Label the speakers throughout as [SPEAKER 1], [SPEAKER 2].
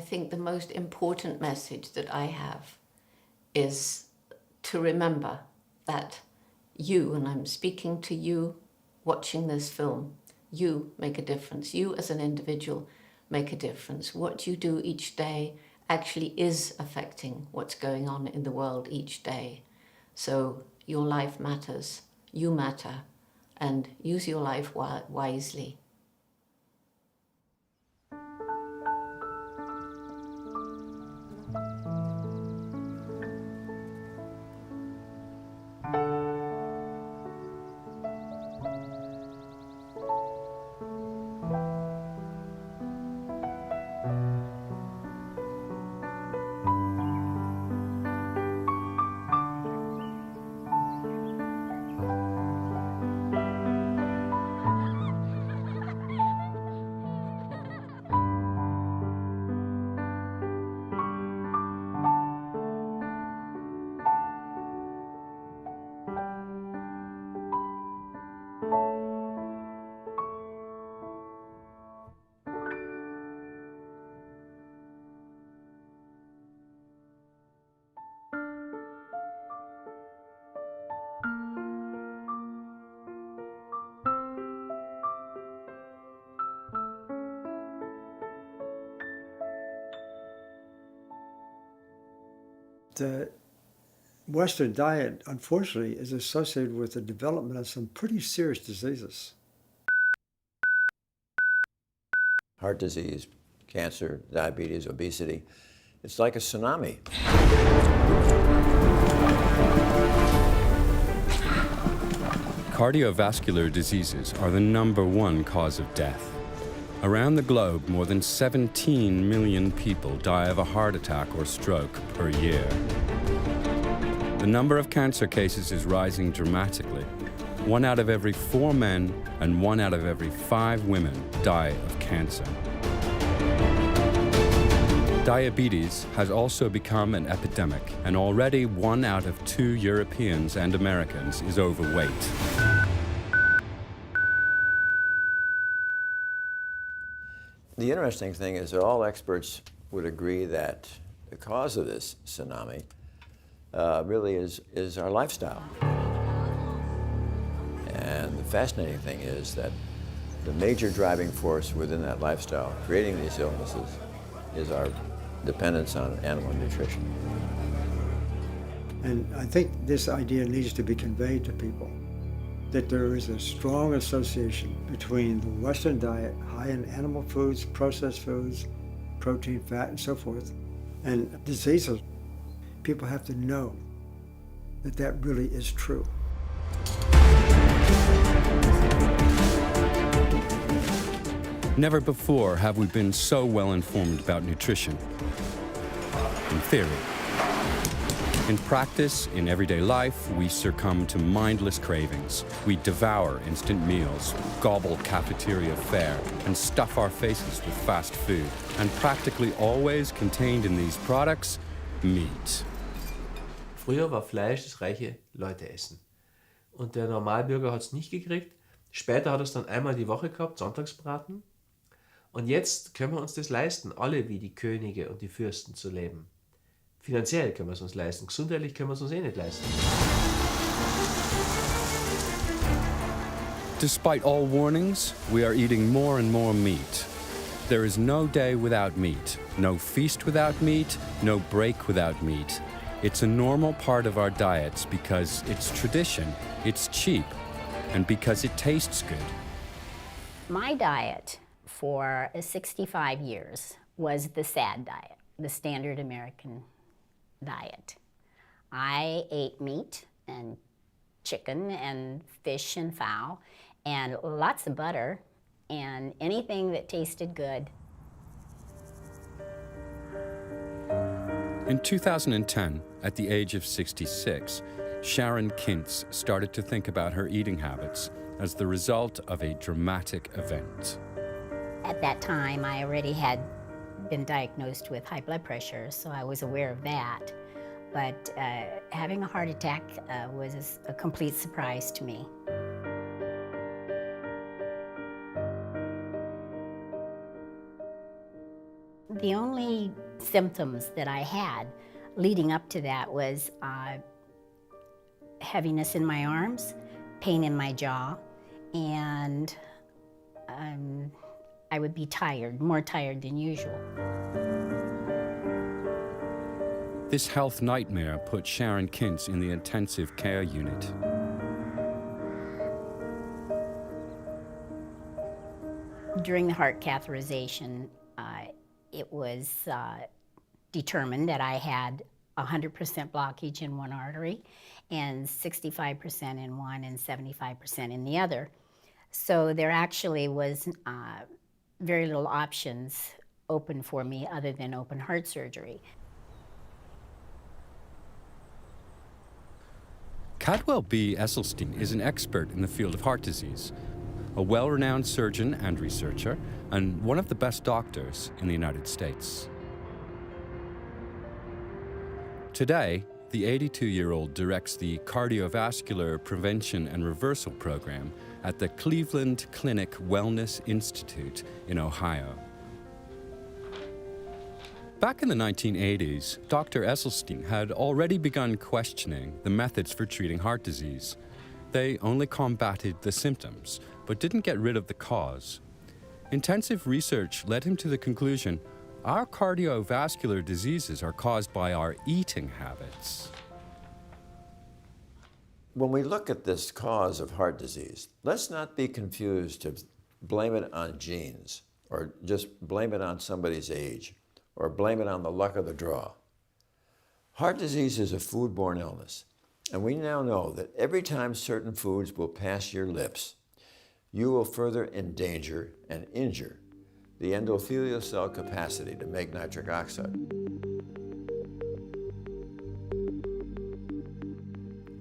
[SPEAKER 1] think the most important message that I have is to remember that you, and I'm speaking to you watching this film, you make a difference. You as an individual make a difference. What you do each day actually is affecting what's going on in the world each day. So your life matters, you matter, and use your life wisely.
[SPEAKER 2] The Western diet, unfortunately, is associated with the development of some pretty serious diseases.
[SPEAKER 3] Heart disease, cancer, diabetes, obesity. It's like a tsunami.
[SPEAKER 4] Cardiovascular diseases are the #1 cause of death. Around the globe, more than 17 million people die of a heart attack or stroke per year. The number of cancer cases is rising dramatically. 1 out of every 4 men and 1 out of every 5 women die of cancer. Diabetes has also become an epidemic, and already 1 out of 2 Europeans and Americans is overweight.
[SPEAKER 3] The interesting thing is that all experts would agree that the cause of this tsunami really is our lifestyle. And the fascinating thing is that the major driving force within that lifestyle, creating these illnesses, is our dependence on animal nutrition.
[SPEAKER 2] And I think this idea needs to be conveyed to people, that there is a strong association between the Western diet, high in animal foods, processed foods, protein, fat, and so forth, and diseases. People have to know that that really is true.
[SPEAKER 4] Never before have we been so well informed about nutrition. In theory. In practice, in everyday life, we succumb to mindless cravings. We devour instant meals, gobble cafeteria fare, and stuff our faces with fast food. And practically always contained in these products, meat.
[SPEAKER 5] Früher war Fleisch das reiche Leute essen. Und der Normalbürger hat es nicht gekriegt. Später hat er es dann einmal die Woche gehabt, Sonntagsbraten. Und jetzt können wir uns das leisten, alle wie die Könige und die Fürsten zu leben. Finanziell können wir es uns leisten, gesundheitlich können wir es uns nicht leisten.
[SPEAKER 4] Despite all warnings, we are eating more and more meat. There is no day without meat, no feast without meat, no break without meat. It's a normal part of our diets because it's tradition, it's cheap, and because it tastes good.
[SPEAKER 6] My diet for 65 years was the SAD diet, the standard American diet. I ate meat and chicken and fish and fowl and lots of butter and anything that tasted good.
[SPEAKER 4] In 2010, at the age of 66, Sharon Kintz started to think about her eating habits as the result of a dramatic event.
[SPEAKER 6] At that time, I already had been diagnosed with high blood pressure, so I was aware of that. But having a heart attack was a complete surprise to me. The only symptoms that I had leading up to that was heaviness in my arms, pain in my jaw, and I would be tired, more tired than usual.
[SPEAKER 4] This health nightmare put Sharon Kintz in the intensive care unit.
[SPEAKER 6] During the heart catheterization, it was determined that I had 100% blockage in one artery and 65% in one and 75% in the other. So there actually was very little options open for me other than open heart surgery.
[SPEAKER 4] Cadwell B. Esselstyn is an expert in the field of heart disease, a well-renowned surgeon and researcher, and one of the best doctors in the United States. Today, the 82-year-old directs the Cardiovascular Prevention and Reversal Program at the Cleveland Clinic Wellness Institute in Ohio. Back in the 1980s, Dr. Esselstyn had already begun questioning the methods for treating heart disease. They only combated the symptoms, but didn't get rid of the cause. Intensive research led him to the conclusion, our cardiovascular diseases are caused by our eating habits.
[SPEAKER 3] When we look at this cause of heart disease, let's not be confused to blame it on genes, or just blame it on somebody's age, or blame it on the luck of the draw. Heart disease is a foodborne illness, and we now know that every time certain foods will pass your lips, you will further endanger and injure the endothelial cell capacity to make nitric oxide.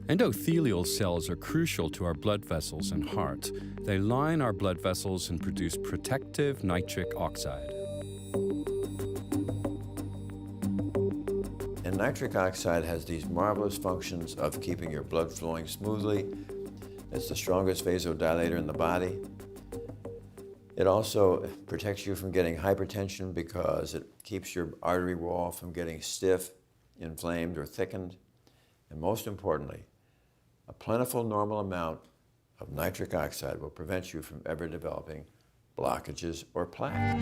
[SPEAKER 4] Endothelial cells are crucial to our blood vessels and heart. They line our blood vessels and produce protective nitric oxide.
[SPEAKER 3] And nitric oxide has these marvelous functions of keeping your blood flowing smoothly. It's the strongest vasodilator in the body. It also protects you from getting hypertension because it keeps your artery wall from getting stiff, inflamed, or thickened. And most importantly, a plentiful normal amount of nitric oxide will prevent you from ever developing blockages or plaque.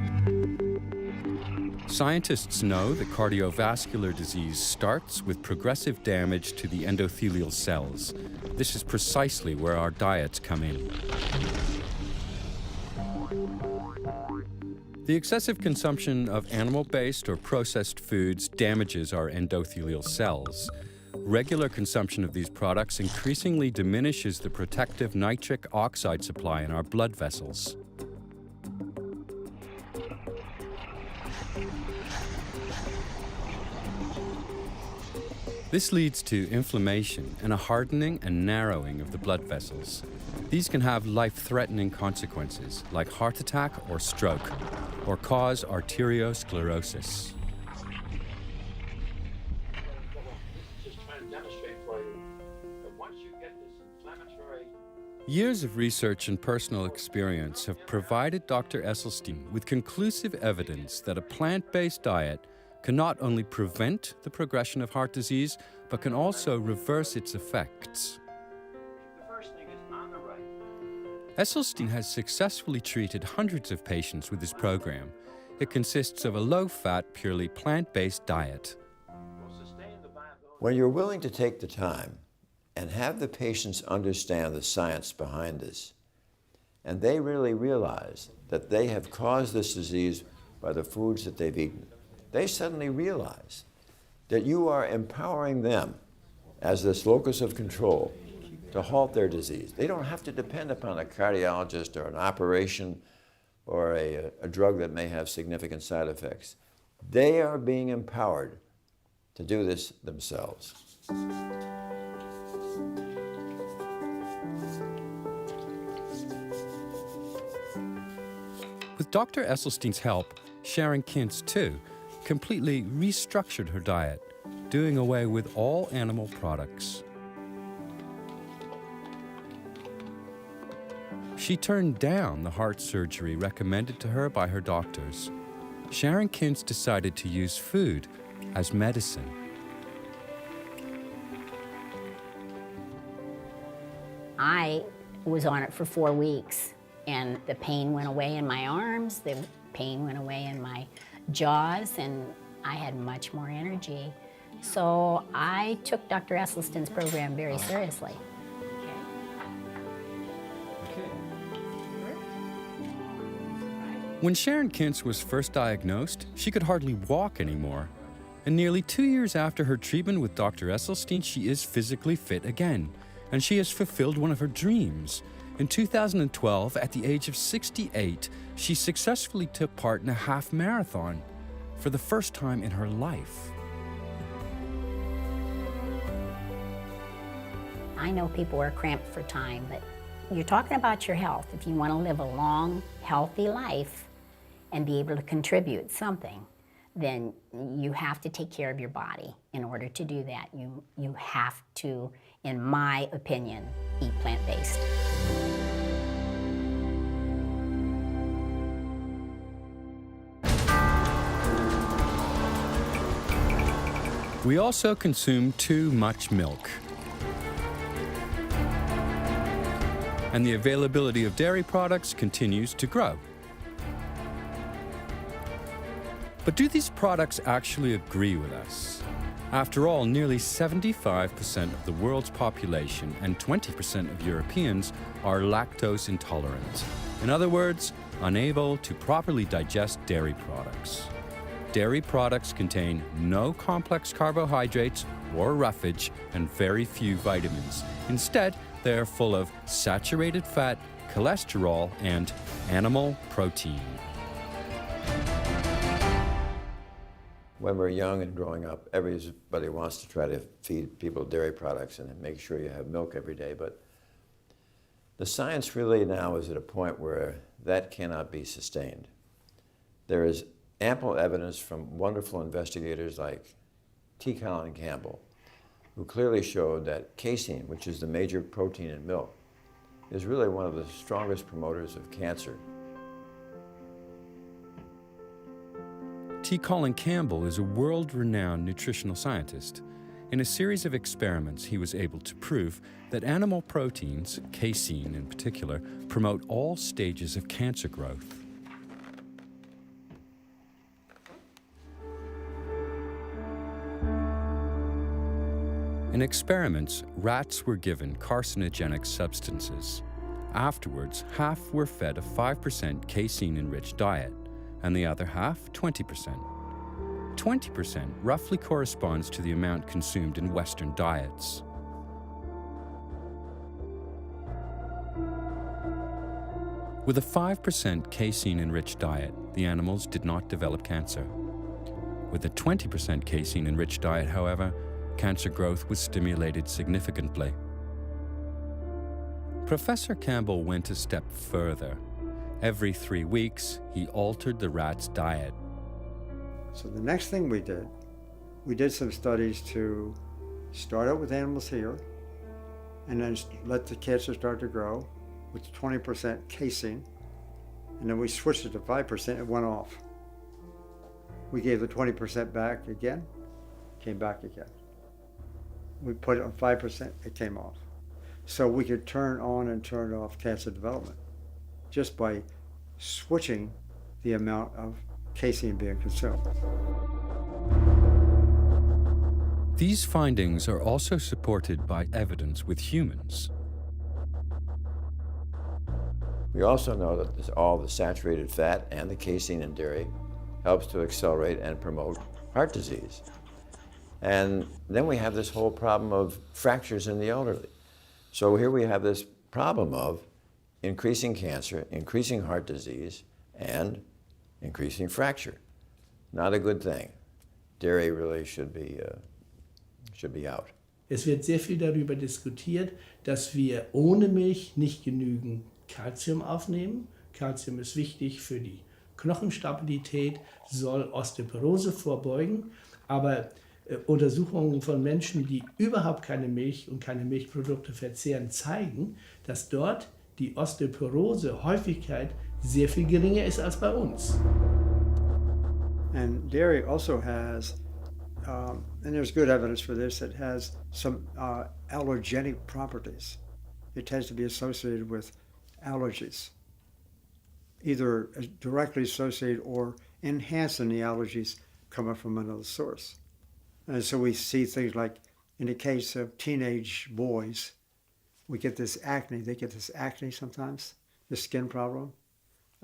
[SPEAKER 4] Scientists know that cardiovascular disease starts with progressive damage to the endothelial cells. This is precisely where our diets come in. The excessive consumption of animal-based or processed foods damages our endothelial cells. Regular consumption of these products increasingly diminishes the protective nitric oxide supply in our blood vessels. This leads to inflammation and a hardening and narrowing of the blood vessels. These can have life-threatening consequences like heart attack or stroke, or cause arteriosclerosis. Years of research and personal experience have provided Dr. Esselstyn with conclusive evidence that a plant-based diet can not only prevent the progression of heart disease, but can also reverse its effects. Esselstyn has successfully treated hundreds of patients with his program. It consists of a low-fat, purely plant-based diet.
[SPEAKER 3] When you're willing to take the time and have the patients understand the science behind this, and they really realize that they have caused this disease by the foods that they've eaten, they suddenly realize that you are empowering them as this locus of control to halt their disease. They don't have to depend upon a cardiologist or an operation or a drug that may have significant side effects. They are being empowered to do this themselves.
[SPEAKER 4] With Dr. Esselstyn's help, Sharon Kintz, too, completely restructured her diet, doing away with all animal products. She turned down the heart surgery recommended to her by her doctors. Sharon Kintz decided to use food as medicine.
[SPEAKER 6] I was on it for 4 weeks, and the pain went away in my arms, the pain went away in my jaws, and I had much more energy. So I took Dr. Esselstyn's program very seriously.
[SPEAKER 4] When Sharon Kintz was first diagnosed, she could hardly walk anymore. And nearly 2 years after her treatment with Dr. Esselstyn, she is physically fit again. And she has fulfilled one of her dreams. In 2012, at the age of 68, she successfully took part in a half marathon for the first time in her life.
[SPEAKER 6] I know people are cramped for time, but you're talking about your health. If you want to live a long, healthy life and be able to contribute something, then you have to take care of your body. In order to do that, you have to, in my opinion, eat plant-based.
[SPEAKER 4] We also consume too much milk. And the availability of dairy products continues to grow. But do these products actually agree with us? After all, nearly 75% of the world's population and 20% of Europeans are lactose intolerant. In other words, unable to properly digest dairy products. Dairy products contain no complex carbohydrates or roughage and very few vitamins. Instead, they are full of saturated fat, cholesterol, and animal protein.
[SPEAKER 3] When we're young and growing up, everybody wants to try to feed people dairy products and make sure you have milk every day, but the science really now is at a point where that cannot be sustained. There is ample evidence from wonderful investigators like T. Colin Campbell, who clearly showed that casein, which is the major protein in milk, is really one of the strongest promoters of cancer.
[SPEAKER 4] T. Colin Campbell is a world-renowned nutritional scientist. In a series of experiments, he was able to prove that animal proteins, casein in particular, promote all stages of cancer growth. In experiments, rats were given carcinogenic substances. Afterwards, half were fed a 5% casein-enriched diet, and the other half 20%. 20% roughly corresponds to the amount consumed in Western diets. With a 5% casein-enriched diet, the animals did not develop cancer. With a 20% casein-enriched diet, however, cancer growth was stimulated significantly. Professor Campbell went a step further. Every 3 weeks, he altered the rat's diet.
[SPEAKER 2] So the next thing we did some studies to start out with animals here and then let the cancer start to grow with 20% casein, and then we switched it to 5%, it went off. We gave the 20% back again, came back again. We put it on 5%, it came off. So we could turn on and turn off cancer development just by switching the amount of casein being consumed.
[SPEAKER 4] These findings are also supported by evidence with humans.
[SPEAKER 3] We also know that all the saturated fat and the casein in dairy helps to accelerate and promote heart disease. And then we have this whole problem of fractures in the elderly. So here we have this problem of increasing cancer, increasing heart disease, and increasing fracture. Not a good thing. Dairy really should be out.
[SPEAKER 7] Es wird sehr viel darüber diskutiert, dass wir ohne Milch nicht genügend Kalzium aufnehmen. Kalzium ist wichtig für die Knochenstabilität, soll Osteoporose vorbeugen, aber Untersuchungen von Menschen, die überhaupt keine Milch und keine Milchprodukte verzehren, zeigen, dass dort die Osteoporose-Häufigkeit sehr viel geringer ist als bei uns.
[SPEAKER 2] And dairy also has, and there's good evidence for this, it has some allergenic properties. It tends to be associated with allergies, either directly associated or enhancing the allergies coming from another source. And so we see things like, in the case of teenage boys, we get this acne. They get this acne sometimes, this skin problem.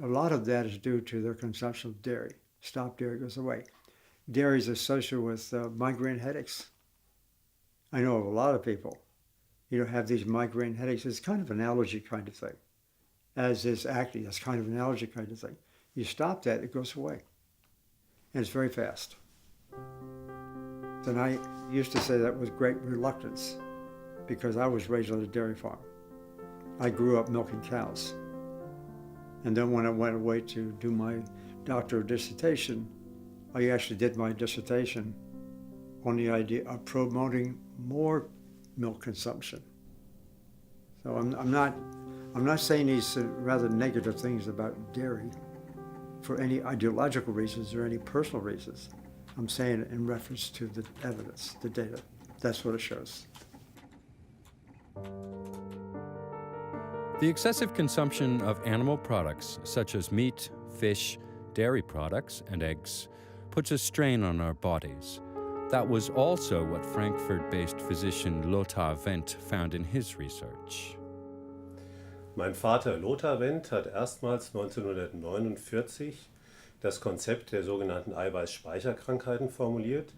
[SPEAKER 2] A lot of that is due to their consumption of dairy. Stop dairy, goes away. Dairy is associated with migraine headaches. I know of a lot of people, have these migraine headaches. It's kind of an allergy kind of thing, as is acne. That's kind of an allergy kind of thing. You stop that, it goes away. And it's very fast. And I used to say that with great reluctance because I was raised on a dairy farm. I grew up milking cows. And then when I went away to do my doctoral dissertation, I actually did my dissertation on the idea of promoting more milk consumption. So I'm not saying these rather negative things about dairy for any ideological reasons or any personal reasons. I'm saying it in reference to the evidence, the data. That's what it shows.
[SPEAKER 4] The excessive consumption of animal products, such as meat, fish, dairy products, and eggs, puts a strain on our bodies. That was also what Frankfurt-based physician Lothar Wendt found in his research.
[SPEAKER 8] Mein Vater Lothar Wendt hat erstmals 1949 das Konzept der sogenannten Eiweißspeicherkrankheiten formuliert.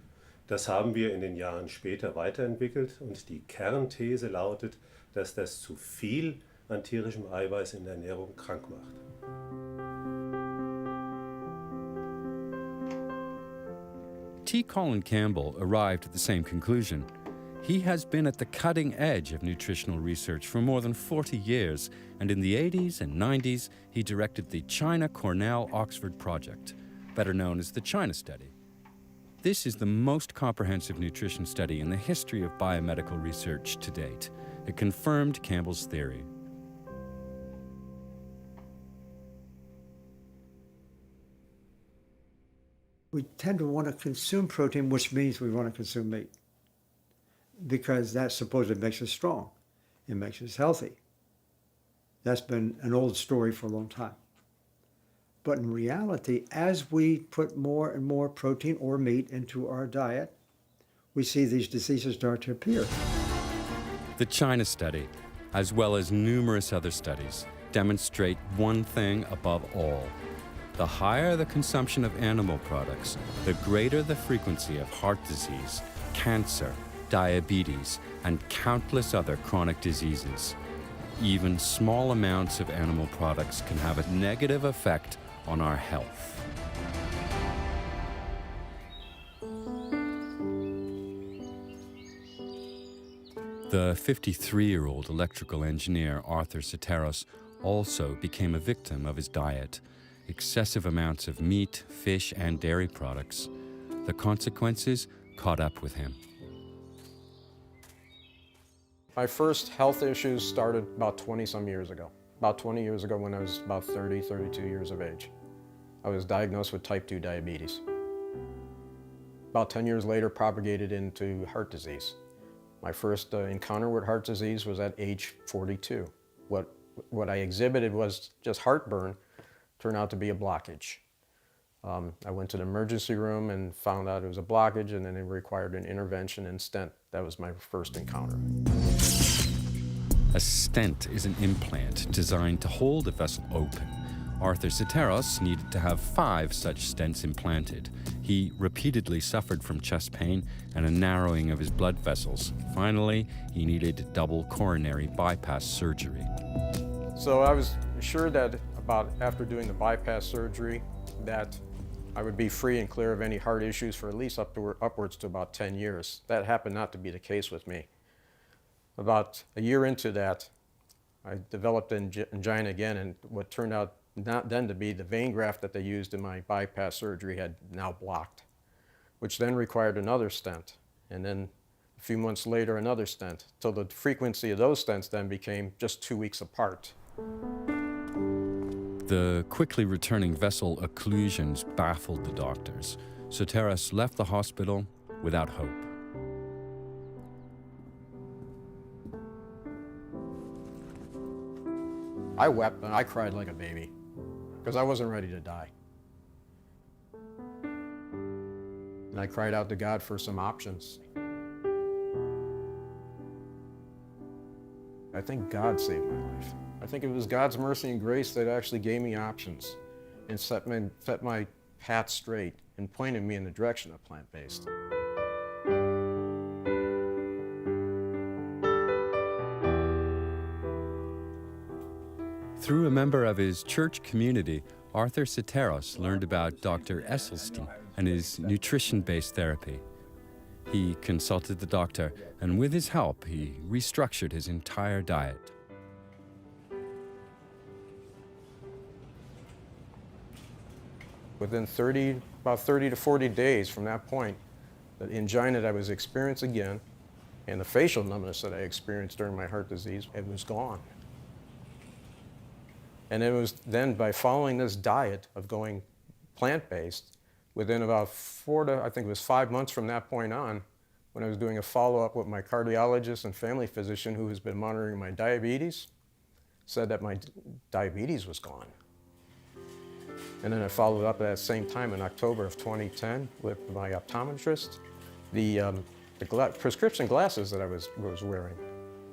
[SPEAKER 8] Das haben wir in den Jahren später weiterentwickelt und die Kernthese lautet, dass das zu viel an tierischem Eiweiß in der Ernährung krank macht.
[SPEAKER 4] T. Colin Campbell arrived at the same conclusion. He has been at the cutting edge of nutritional research for more than 40 years, and in the 80s and 90s, he directed the China-Cornell-Oxford project, better known as the China Study. This is the most comprehensive nutrition study in the history of biomedical research to date. It confirmed Campbell's theory.
[SPEAKER 2] We tend to want to consume protein, which means we want to consume meat, because that supposedly makes us strong. It makes us healthy. That's been an old story for a long time. But in reality, as we put more and more protein or meat into our diet, we see these diseases start to appear.
[SPEAKER 4] The China Study, as well as numerous other studies, demonstrate one thing above all. The higher the consumption of animal products, the greater the frequency of heart disease, cancer, diabetes, and countless other chronic diseases. Even small amounts of animal products can have a negative effect on our health. The 53-year-old electrical engineer Arthur Soteros also became a victim of his diet. Excessive amounts of meat, fish, and dairy products. The consequences caught up with him.
[SPEAKER 9] My first health issues started about 20-some years ago. About 20 years ago when I was about 30, 32 years of age. I was diagnosed with type 2 diabetes. About 10 years later, propagated into heart disease. My first encounter with heart disease was at age 42. What I exhibited was just heartburn, turned out to be a blockage. I went to the emergency room and found out it was a blockage, and then it required an intervention and stent. That was my first encounter.
[SPEAKER 4] A stent is an implant designed to hold a vessel open. Arthur Soteros needed to have 5 such stents implanted. He repeatedly suffered from chest pain and a narrowing of his blood vessels. Finally, he needed double coronary bypass surgery.
[SPEAKER 9] So I was assured that after doing the bypass surgery that I would be free and clear of any heart issues for at least upwards to about 10 years. That happened not to be the case with me. About a year into that, I developed angina again, and what turned out not then to be the vein graft that they used in my bypass surgery had now blocked, which then required another stent, and then a few months later another stent, till the frequency of those stents then became just 2 weeks apart.
[SPEAKER 4] The quickly returning vessel occlusions baffled the doctors. Soteris left the hospital without hope.
[SPEAKER 9] I wept and I cried like a baby because I wasn't ready to die. And I cried out to God for some options. I think God saved my life. I think it was God's mercy and grace that actually gave me options and set my path straight and pointed me in the direction of plant-based.
[SPEAKER 4] Through a member of his church community, Arthur Soteris learned about Dr. Esselstyn and his nutrition-based therapy. He consulted the doctor, and with his help, he restructured his entire diet.
[SPEAKER 9] Within about 30 to 40 days from that point, the angina that I was experiencing again and the facial numbness that I experienced during my heart disease, it was gone. And it was then by following this diet of going plant-based, within about 5 months from that point on, when I was doing a follow-up with my cardiologist and family physician who has been monitoring my diabetes, said that my diabetes was gone. And then I followed up at that same time in October of 2010 with my optometrist. The prescription glasses that I was wearing,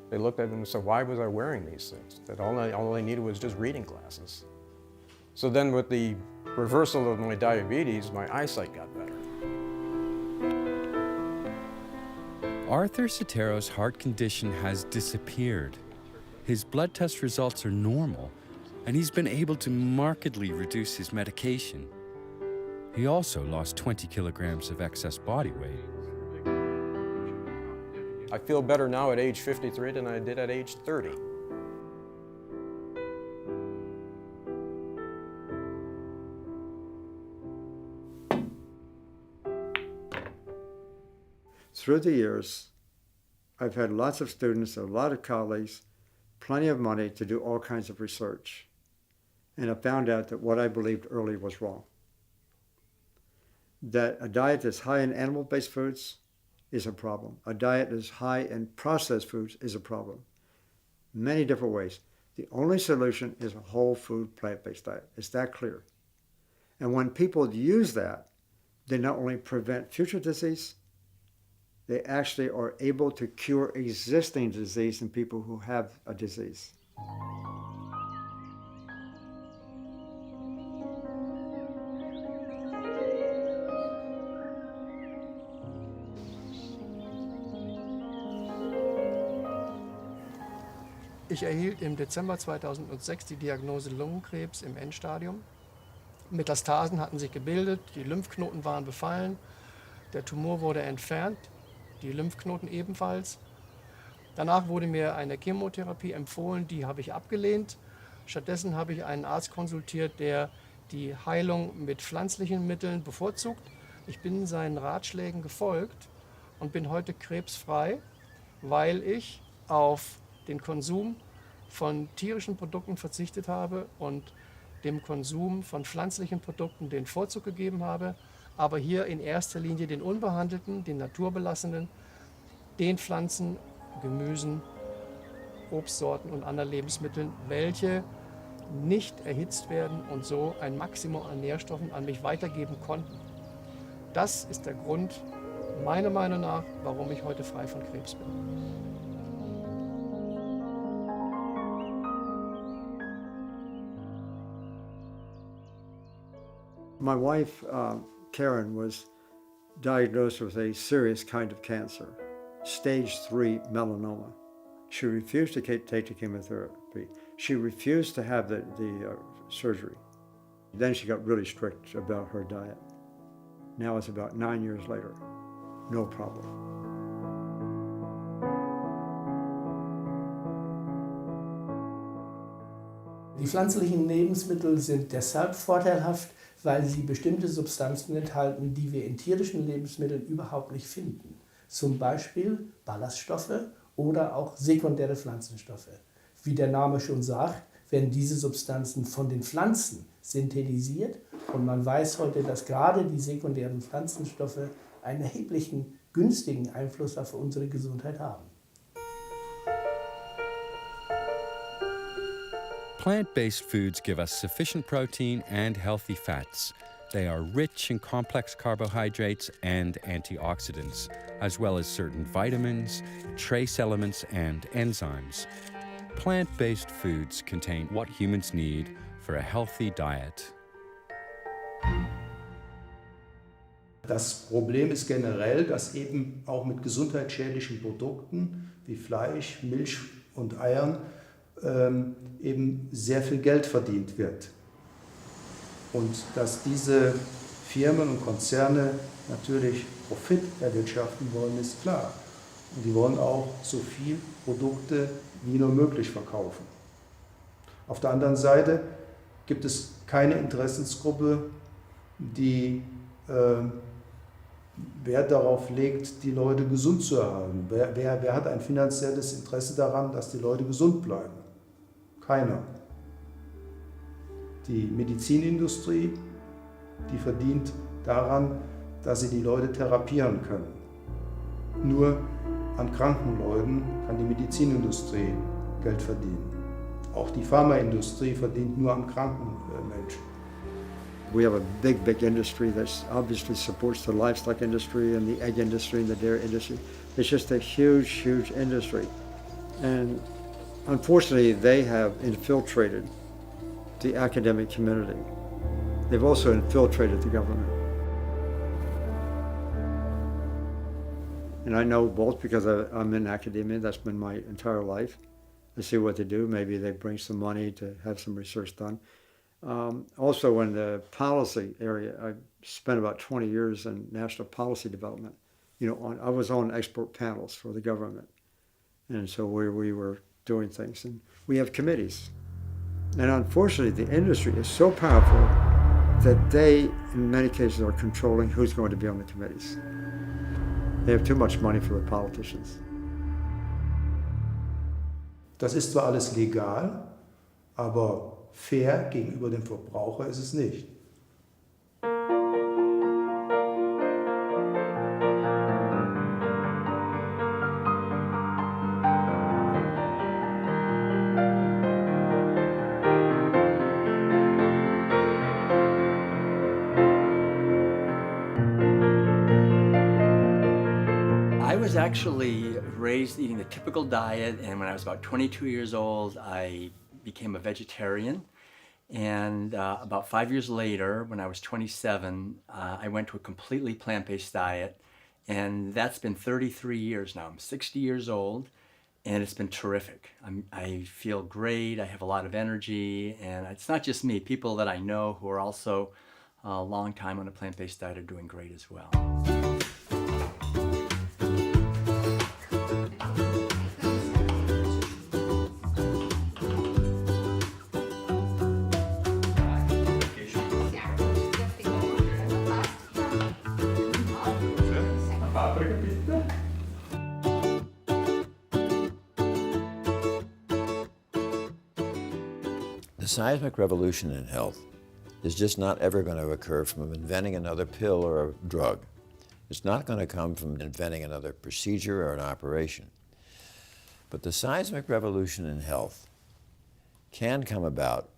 [SPEAKER 9] they looked at them and said, why was I wearing these things? That all I needed was just reading glasses. So then with the reversal of my diabetes, my eyesight got better.
[SPEAKER 4] Arthur Soteris' heart condition has disappeared. His blood test results are normal, and he's been able to markedly reduce his medication. He also lost 20 kilograms of excess body weight.
[SPEAKER 9] I feel better now at age 53 than I did at age 30.
[SPEAKER 2] Through the years, I've had lots of students, a lot of colleagues, plenty of money to do all kinds of research. And I found out that what I believed early was wrong. That a diet that's high in animal-based foods is a problem. A diet that's high in processed foods is a problem. Many different ways. The only solution is a whole food plant-based diet. It's that clear. And when people use that, they not only prevent future disease, they actually are able to cure existing disease in people who have a disease.
[SPEAKER 10] Ich erhielt im Dezember 2006 die Diagnose Lungenkrebs im Endstadium. Metastasen hatten sich gebildet, die Lymphknoten waren befallen, der Tumor wurde entfernt, die Lymphknoten ebenfalls. Danach wurde mir eine Chemotherapie empfohlen, die habe ich abgelehnt. Stattdessen habe ich einen Arzt konsultiert, der die Heilung mit pflanzlichen Mitteln bevorzugt. Ich bin seinen Ratschlägen gefolgt und bin heute krebsfrei, weil ich auf den Konsum von tierischen Produkten verzichtet habe und dem Konsum von pflanzlichen Produkten den Vorzug gegeben habe, aber hier in erster Linie den unbehandelten, den naturbelassenen, den Pflanzen, Gemüsen, Obstsorten und anderen Lebensmitteln, welche nicht erhitzt werden und so ein Maximum an Nährstoffen an mich weitergeben konnten. Das ist der Grund, meiner Meinung nach, warum ich heute frei von Krebs bin.
[SPEAKER 2] My wife, Karen, was diagnosed with a serious kind of cancer, stage 3 melanoma. She refused to take the chemotherapy. She refused to have the surgery. Then she got really strict about her diet. Now it's about 9 years later. No problem.
[SPEAKER 7] Die pflanzlichen Lebensmittel sind deshalb vorteilhaft, weil sie bestimmte Substanzen enthalten, die wir in tierischen Lebensmitteln überhaupt nicht finden. Zum Beispiel Ballaststoffe oder auch sekundäre Pflanzenstoffe. Wie der Name schon sagt, werden diese Substanzen von den Pflanzen synthetisiert. Und man weiß heute, dass gerade die sekundären Pflanzenstoffe einen erheblichen günstigen Einfluss auf unsere Gesundheit haben.
[SPEAKER 4] Plant-based foods give us sufficient protein and healthy fats. They are rich in complex carbohydrates and antioxidants, as well as certain vitamins, trace elements, and enzymes. Plant-based foods contain what humans need for a healthy diet.
[SPEAKER 11] Das Problem ist generell, dass eben auch mit gesundheitsschädlichen Produkten wie Fleisch, Milch und Eiern eben sehr viel Geld verdient wird. Und dass diese Firmen und Konzerne natürlich Profit erwirtschaften wollen, ist klar. Und die wollen auch so viel Produkte wie nur möglich verkaufen. Auf der anderen Seite gibt es keine Interessensgruppe, die Wert darauf legt, die Leute gesund zu erhalten. Wer hat ein finanzielles Interesse daran, dass die Leute gesund bleiben? Keiner. Die Medizinindustrie, die verdient daran, dass sie die Leute therapieren können. Nur an kranken Leuten kann die Medizinindustrie Geld verdienen. Auch die Pharmaindustrie verdient nur an kranken Menschen.
[SPEAKER 2] We have a big industry that obviously supports the livestock industry and the egg industry and the dairy industry. It's just a huge industry. And unfortunately, they have infiltrated the academic community. They've also infiltrated the government. And I know both because I'm in academia, that's been my entire life. I see what they do. Maybe they bring some money to have some research done. Also in the policy area, I spent about 20 years in national policy development. I was on expert panels for the government. And so we were doing things. And we have committees. And unfortunately, the industry is so powerful that they, in many cases, are controlling who's going to be on the committees. They have too much money for the politicians.
[SPEAKER 11] Das ist zwar alles legal, aber fair gegenüber dem Verbraucher ist es nicht.
[SPEAKER 12] I was actually raised eating the typical diet, and when I was about 22 years old, I became a vegetarian. And about 5 years later, when I was 27, I went to a completely plant-based diet, and that's been 33 years now. I'm 60 years old, and it's been terrific. I feel great, I have a lot of energy, and it's not just me. People that I know who are also a long time on a plant-based diet are doing great as well.
[SPEAKER 3] The seismic revolution in health is just not ever going to occur from inventing another pill or a drug. It's not going to come from inventing another procedure or an operation. But the seismic revolution in health can come about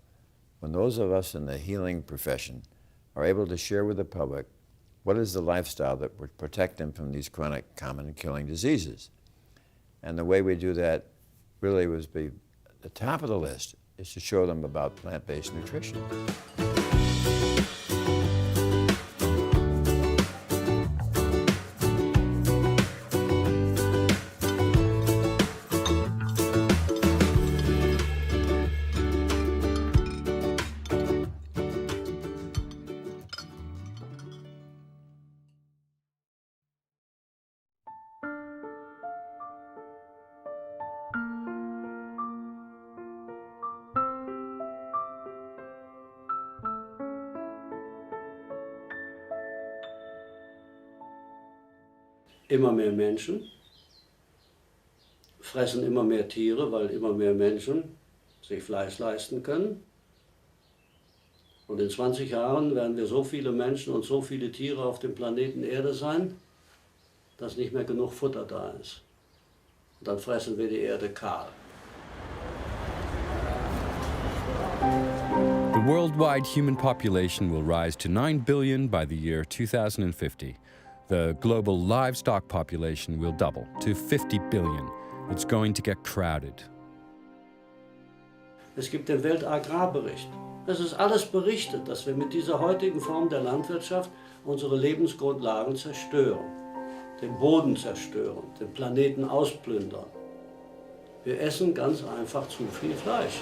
[SPEAKER 3] when those of us in the healing profession are able to share with the public what is the lifestyle that would protect them from these chronic, common, killing diseases. And the way we do that really was be at the top of the list is to show them about plant-based nutrition.
[SPEAKER 13] Immer mehr Menschen fressen immer mehr Tiere, weil immer mehr Menschen sich Fleisch leisten können. Und in 20 Jahren werden wir so viele Menschen und so viele Tiere auf dem Planeten Erde sein, dass nicht mehr genug Futter da ist. Und dann fressen wir die Erde kahl.
[SPEAKER 4] The worldwide human population will rise to 9 billion by the year 2050. The global livestock population will double to 50 billion. It's going to get crowded.
[SPEAKER 13] Es gibt den Weltagrarbericht. Es ist alles berichtet, dass wir mit dieser heutigen Form der Landwirtschaft unsere Lebensgrundlagen zerstören, den Boden zerstören, den Planeten ausplündern. Wir essen ganz einfach zu viel Fleisch.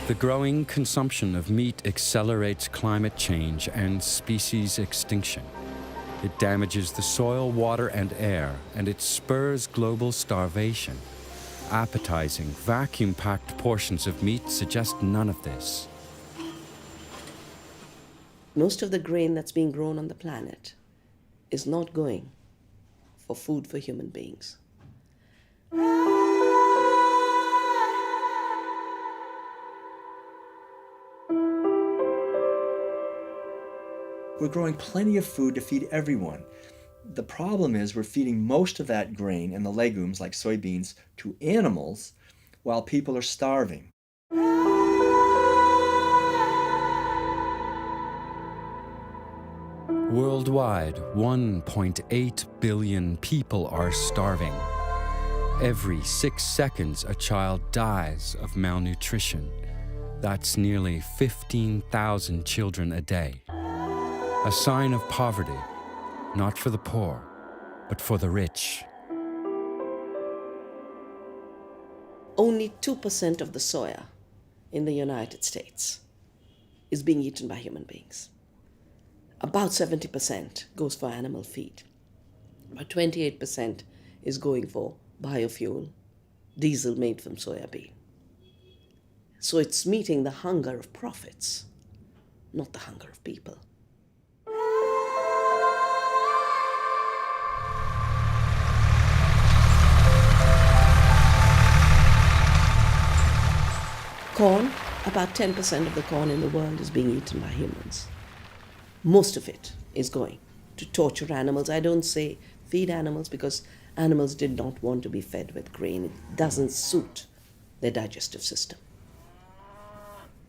[SPEAKER 4] The growing consumption of meat accelerates climate change and species extinction. It damages the soil, water, and air, and it spurs global starvation. Appetizing, vacuum-packed portions of meat suggest none of this.
[SPEAKER 14] Most of the grain that's being grown on the planet is not going for food for human beings.
[SPEAKER 15] We're growing plenty of food to feed everyone. The problem is we're feeding most of that grain and the legumes, like soybeans, to animals while people are starving.
[SPEAKER 4] Worldwide, 1.8 billion people are starving. Every 6 seconds, a child dies of malnutrition. That's nearly 15,000 children a day. A sign of poverty, not for the poor, but for the rich.
[SPEAKER 14] Only 2% of the soya in the United States is being eaten by human beings. About 70% goes for animal feed. About 28% is going for biofuel, diesel made from soya bean. So it's meeting the hunger of profits, not the hunger of people. Corn, about 10% of the corn in the world is being eaten by humans. Most of it is going to torture animals. I don't say feed animals because animals did not want to be fed with grain. It doesn't suit their digestive system.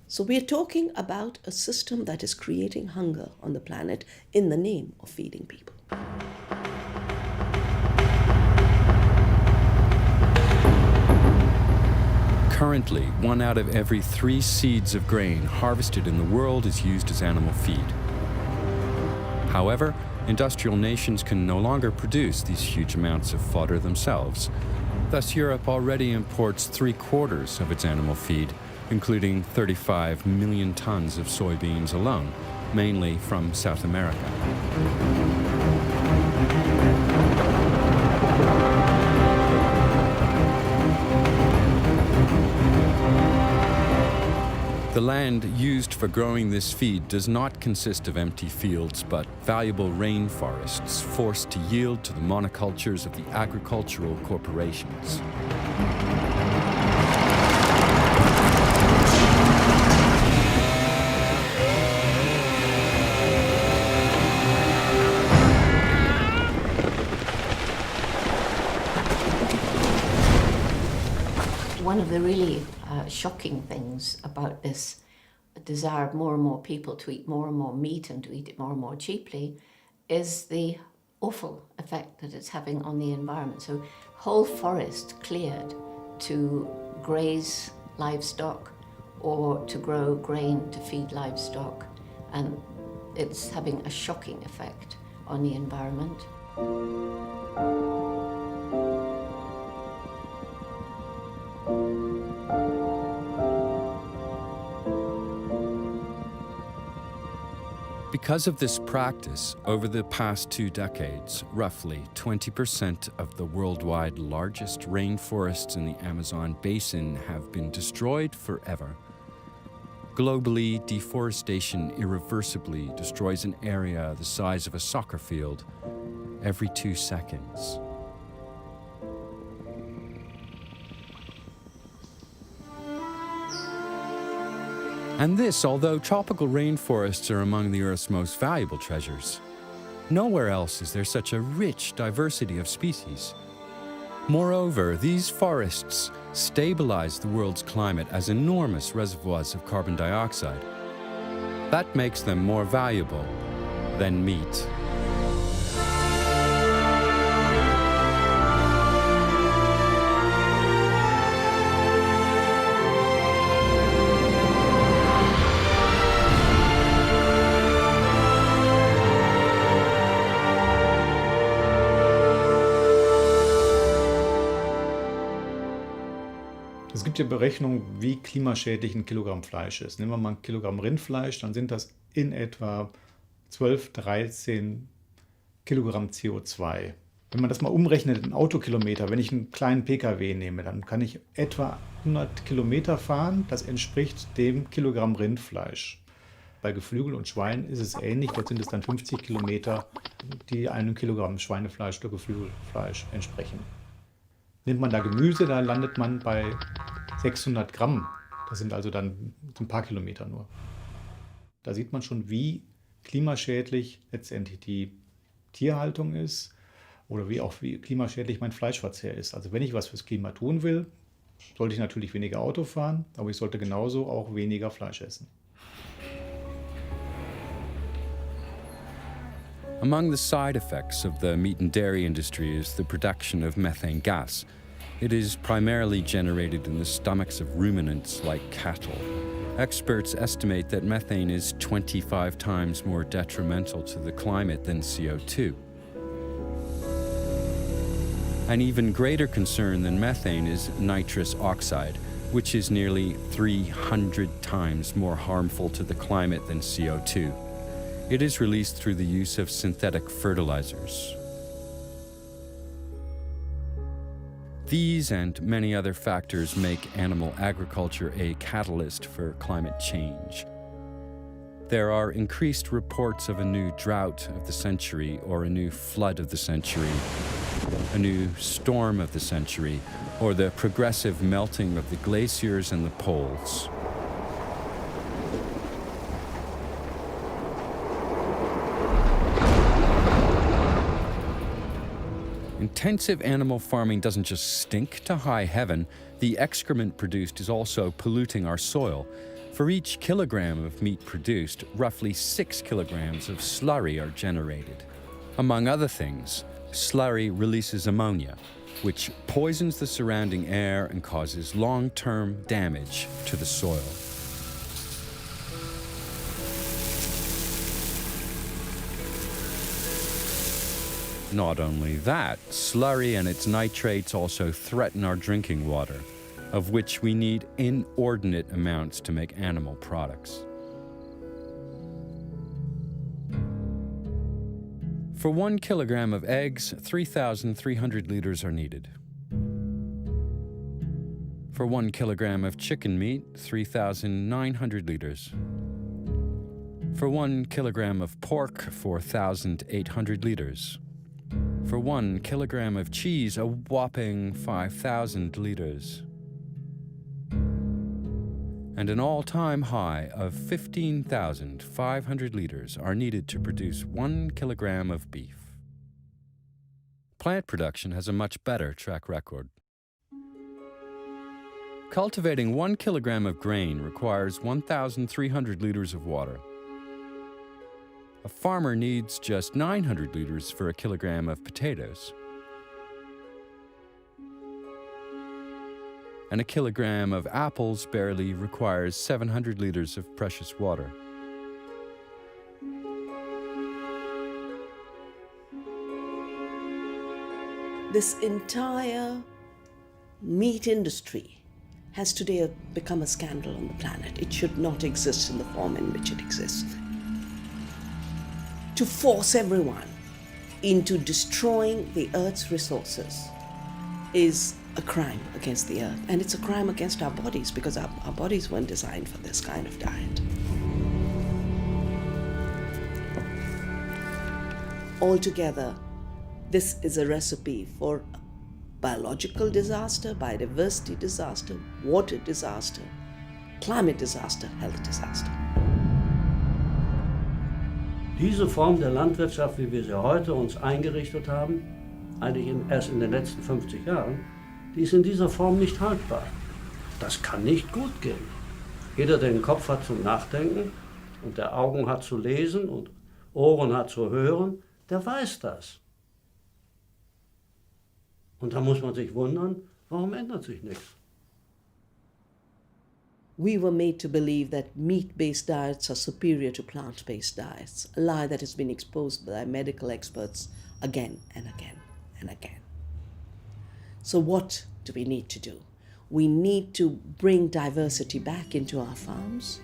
[SPEAKER 14] So we're talking about a system that is creating hunger on the planet in the name of feeding people.
[SPEAKER 4] Currently, 1 out of every 3 seeds of grain harvested in the world is used as animal feed. However, industrial nations can no longer produce these huge amounts of fodder themselves. Thus, Europe already imports 3/4 of its animal feed, including 35 million tons of soybeans alone, mainly from South America. The land used for growing this feed does not consist of empty fields, but valuable rainforests forced to yield to the monocultures of the agricultural corporations.
[SPEAKER 1] One of the really shocking things about this desire of more and more people to eat more and more meat and to eat it more and more cheaply is the awful effect that it's having on the environment. So whole forests cleared to graze livestock or to grow grain to feed livestock, and it's having a shocking effect on the environment.
[SPEAKER 4] Because of this practice, over the past 2 decades, roughly 20% of the worldwide largest rainforests in the Amazon basin have been destroyed forever. Globally, deforestation irreversibly destroys an area the size of a soccer field every 2 seconds. And this, although tropical rainforests are among the Earth's most valuable treasures. Nowhere else is there such a rich diversity of species. Moreover, these forests stabilize the world's climate as enormous reservoirs of carbon dioxide. That makes them more valuable than meat.
[SPEAKER 16] Es gibt ja Berechnungen, wie klimaschädlich ein Kilogramm Fleisch ist. Nehmen wir mal ein Kilogramm Rindfleisch, dann sind das in etwa 12, 13 Kilogramm CO2. Wenn man das mal umrechnet in Autokilometer, wenn ich einen kleinen Pkw nehme, dann kann ich etwa 100 Kilometer fahren. Das entspricht dem Kilogramm Rindfleisch. Bei Geflügel und Schwein ist es ähnlich. Dort sind es dann 50 Kilometer, die einem Kilogramm Schweinefleisch oder Geflügelfleisch entsprechen. Nimmt man da Gemüse, da landet man bei 600 Gramm. Das sind also dann ein paar Kilometer nur. Da sieht man schon, wie klimaschädlich letztendlich die Tierhaltung ist oder wie klimaschädlich mein Fleischverzehr ist. Also wenn ich was fürs Klima tun will, sollte ich natürlich weniger Auto fahren, aber ich sollte genauso auch weniger Fleisch essen.
[SPEAKER 4] Among the side effects of the meat and dairy industry is the production of methane gas. It is primarily generated in the stomachs of ruminants like cattle. Experts estimate that methane is 25 times more detrimental to the climate than CO2. An even greater concern than methane is nitrous oxide, which is nearly 300 times more harmful to the climate than CO2. It is released through the use of synthetic fertilizers. These and many other factors make animal agriculture a catalyst for climate change. There are increased reports of a new drought of the century or a new flood of the century, a new storm of the century, or the progressive melting of the glaciers and the poles. Intensive animal farming doesn't just stink to high heaven, the excrement produced is also polluting our soil. For each kilogram of meat produced, roughly 6 kilograms of slurry are generated. Among other things, slurry releases ammonia, which poisons the surrounding air and causes long-term damage to the soil. Not only that, slurry and its nitrates also threaten our drinking water, of which we need inordinate amounts to make animal products. For 1 kilogram of eggs, 3,300 liters are needed. For 1 kilogram of chicken meat, 3,900 liters. For 1 kilogram of pork, 4,800 liters. For 1 kilogram of cheese, a whopping 5,000 liters. And an all-time high of 15,500 liters are needed to produce 1 kilogram of beef. Plant production has a much better track record. Cultivating 1 kilogram of grain requires 1,300 liters of water. A farmer needs just 900 liters for a kilogram of potatoes. And a kilogram of apples barely requires 700 liters of precious water.
[SPEAKER 14] This entire meat industry has today become a scandal on the planet. It should not exist in the form in which it exists. To force everyone into destroying the Earth's resources is a crime against the Earth. And it's a crime against our bodies, because our bodies weren't designed for this kind of diet. Altogether, this is a recipe for biological disaster, biodiversity disaster, water disaster, climate disaster, health disaster.
[SPEAKER 13] Diese Form der Landwirtschaft, wie wir sie heute uns eingerichtet haben, eigentlich erst in den letzten 50 Jahren, die ist in dieser Form nicht haltbar. Das kann nicht gut gehen. Jeder, der den Kopf hat zum Nachdenken und der Augen hat zu lesen und Ohren hat zu hören, der weiß das. Und da muss man sich wundern, warum ändert sich nichts?
[SPEAKER 14] We were made to believe that meat-based diets are superior to plant-based diets, a lie that has been exposed by medical experts again and again and again. So what do we need to do? We need to bring diversity back into our farms.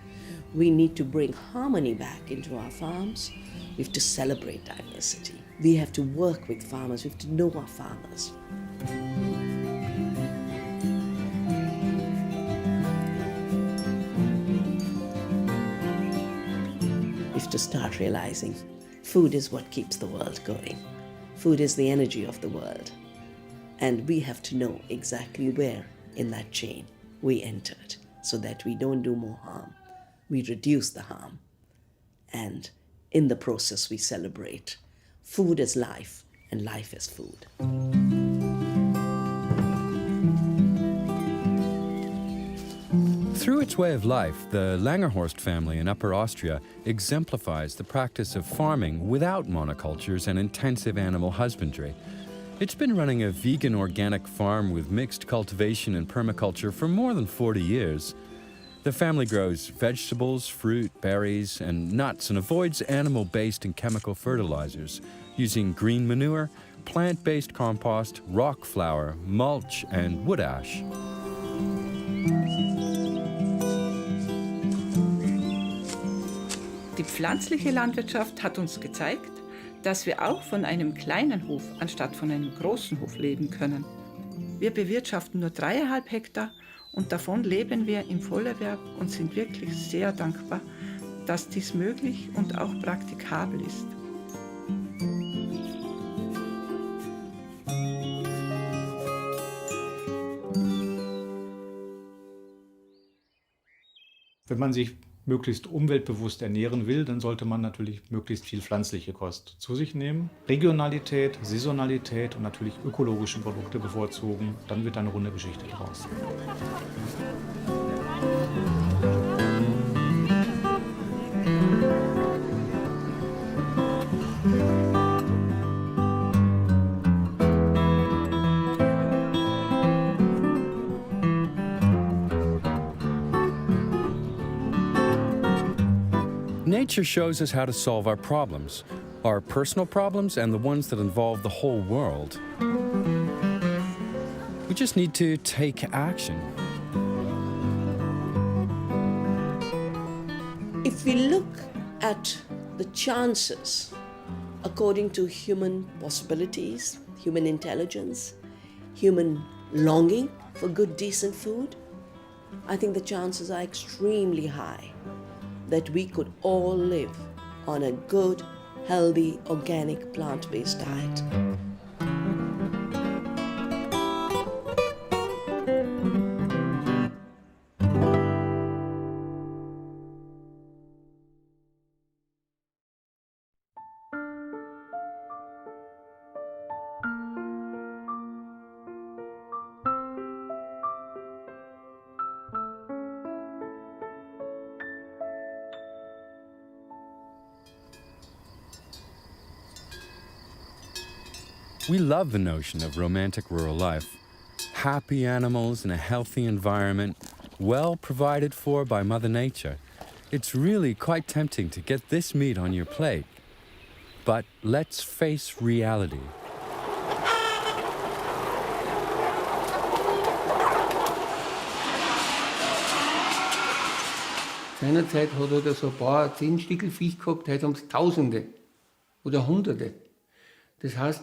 [SPEAKER 14] We need to bring harmony back into our farms. We have to celebrate diversity. We have to work with farmers. We have to know our farmers. We have to start realizing food is what keeps the world going. Food is the energy of the world. And we have to know exactly where in that chain we entered so that we don't do more harm. We reduce the harm. And in the process, we celebrate. Food is life, and life is food.
[SPEAKER 4] Through its way of life, the Langerhorst family in Upper Austria exemplifies the practice of farming without monocultures and intensive animal husbandry. It's been running a vegan organic farm with mixed cultivation and permaculture for more than 40 years. The family grows vegetables, fruit, berries, and nuts and avoids animal-based and chemical fertilizers, using green manure, plant-based compost, rock flour, mulch, and wood ash.
[SPEAKER 17] Die pflanzliche Landwirtschaft hat uns gezeigt, dass wir auch von einem kleinen Hof anstatt von einem großen Hof leben können. Wir bewirtschaften nur 3,5 Hektar und davon leben wir im Vollerwerb und sind wirklich sehr dankbar, dass dies möglich und auch praktikabel ist.
[SPEAKER 16] Wenn man sich möglichst umweltbewusst ernähren will, dann sollte man natürlich möglichst viel pflanzliche Kost zu sich nehmen. Regionalität, Saisonalität und natürlich ökologische Produkte bevorzugen. Dann wird eine runde Geschichte draus.
[SPEAKER 4] Nature shows us how to solve our problems, our personal problems and the ones that involve the whole world. We just need to take action.
[SPEAKER 14] If we look at the chances according to human possibilities, human intelligence, human longing for good, decent food, I think the chances are extremely high that we could all live on a good, healthy, organic, plant-based diet.
[SPEAKER 4] We love the notion of romantic rural life. Happy animals in a healthy environment, well provided for by Mother Nature. It's really quite tempting to get this meat on your plate. But let's face reality.
[SPEAKER 18] Seinerzeit hat er so ein paar 10 Stickel Viech gehabt, heute haben es Tausende oder Hunderte. Das heißt,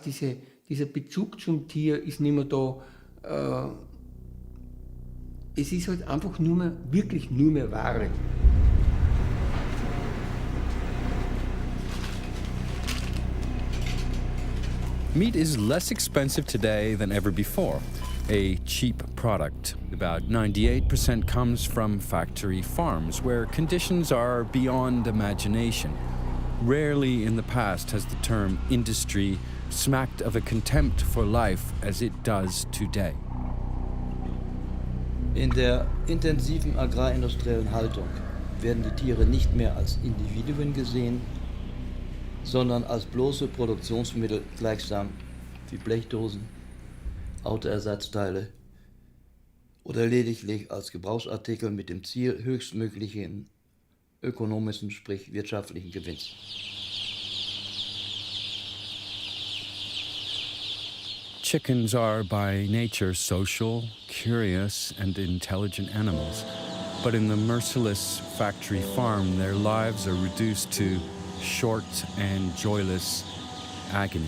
[SPEAKER 18] dieser Bezug zum Tier ist nicht mehr da. Es ist halt einfach wirklich nur mehr Ware.
[SPEAKER 4] Meat is less expensive today than ever before. a cheap product. About 98% comes from factory farms, where conditions are beyond imagination. Rarely in the past has the term industry smacked of a contempt for life as it does today.
[SPEAKER 19] In der intensiven agrarindustriellen Haltung werden die Tiere nicht mehr als Individuen gesehen, sondern als bloße Produktionsmittel, gleichsam wie Blechdosen, Autoersatzteile oder lediglich als Gebrauchsartikel mit dem Ziel höchstmöglichen ökonomischen, sprich wirtschaftlichen Gewinns.
[SPEAKER 4] Chickens are by nature social, curious, and intelligent animals. But in the merciless factory farm, their lives are reduced to short and joyless agony.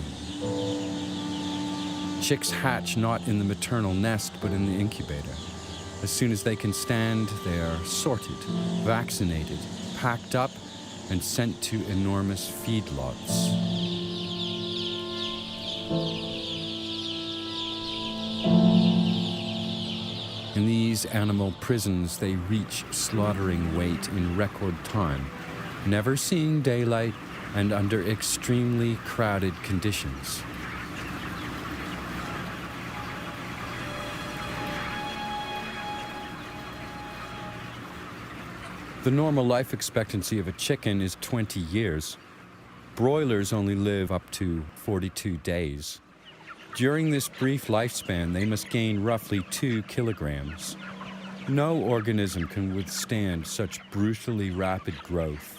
[SPEAKER 4] Chicks hatch not in the maternal nest, but in the incubator. As soon as they can stand, they are sorted, vaccinated, packed up, and sent to enormous feedlots. In these animal prisons, they reach slaughtering weight in record time, never seeing daylight and under extremely crowded conditions. The normal life expectancy of a chicken is 20 years. Broilers only live up to 42 days. During this brief lifespan, they must gain roughly 2 kilograms. No organism can withstand such brutally rapid growth.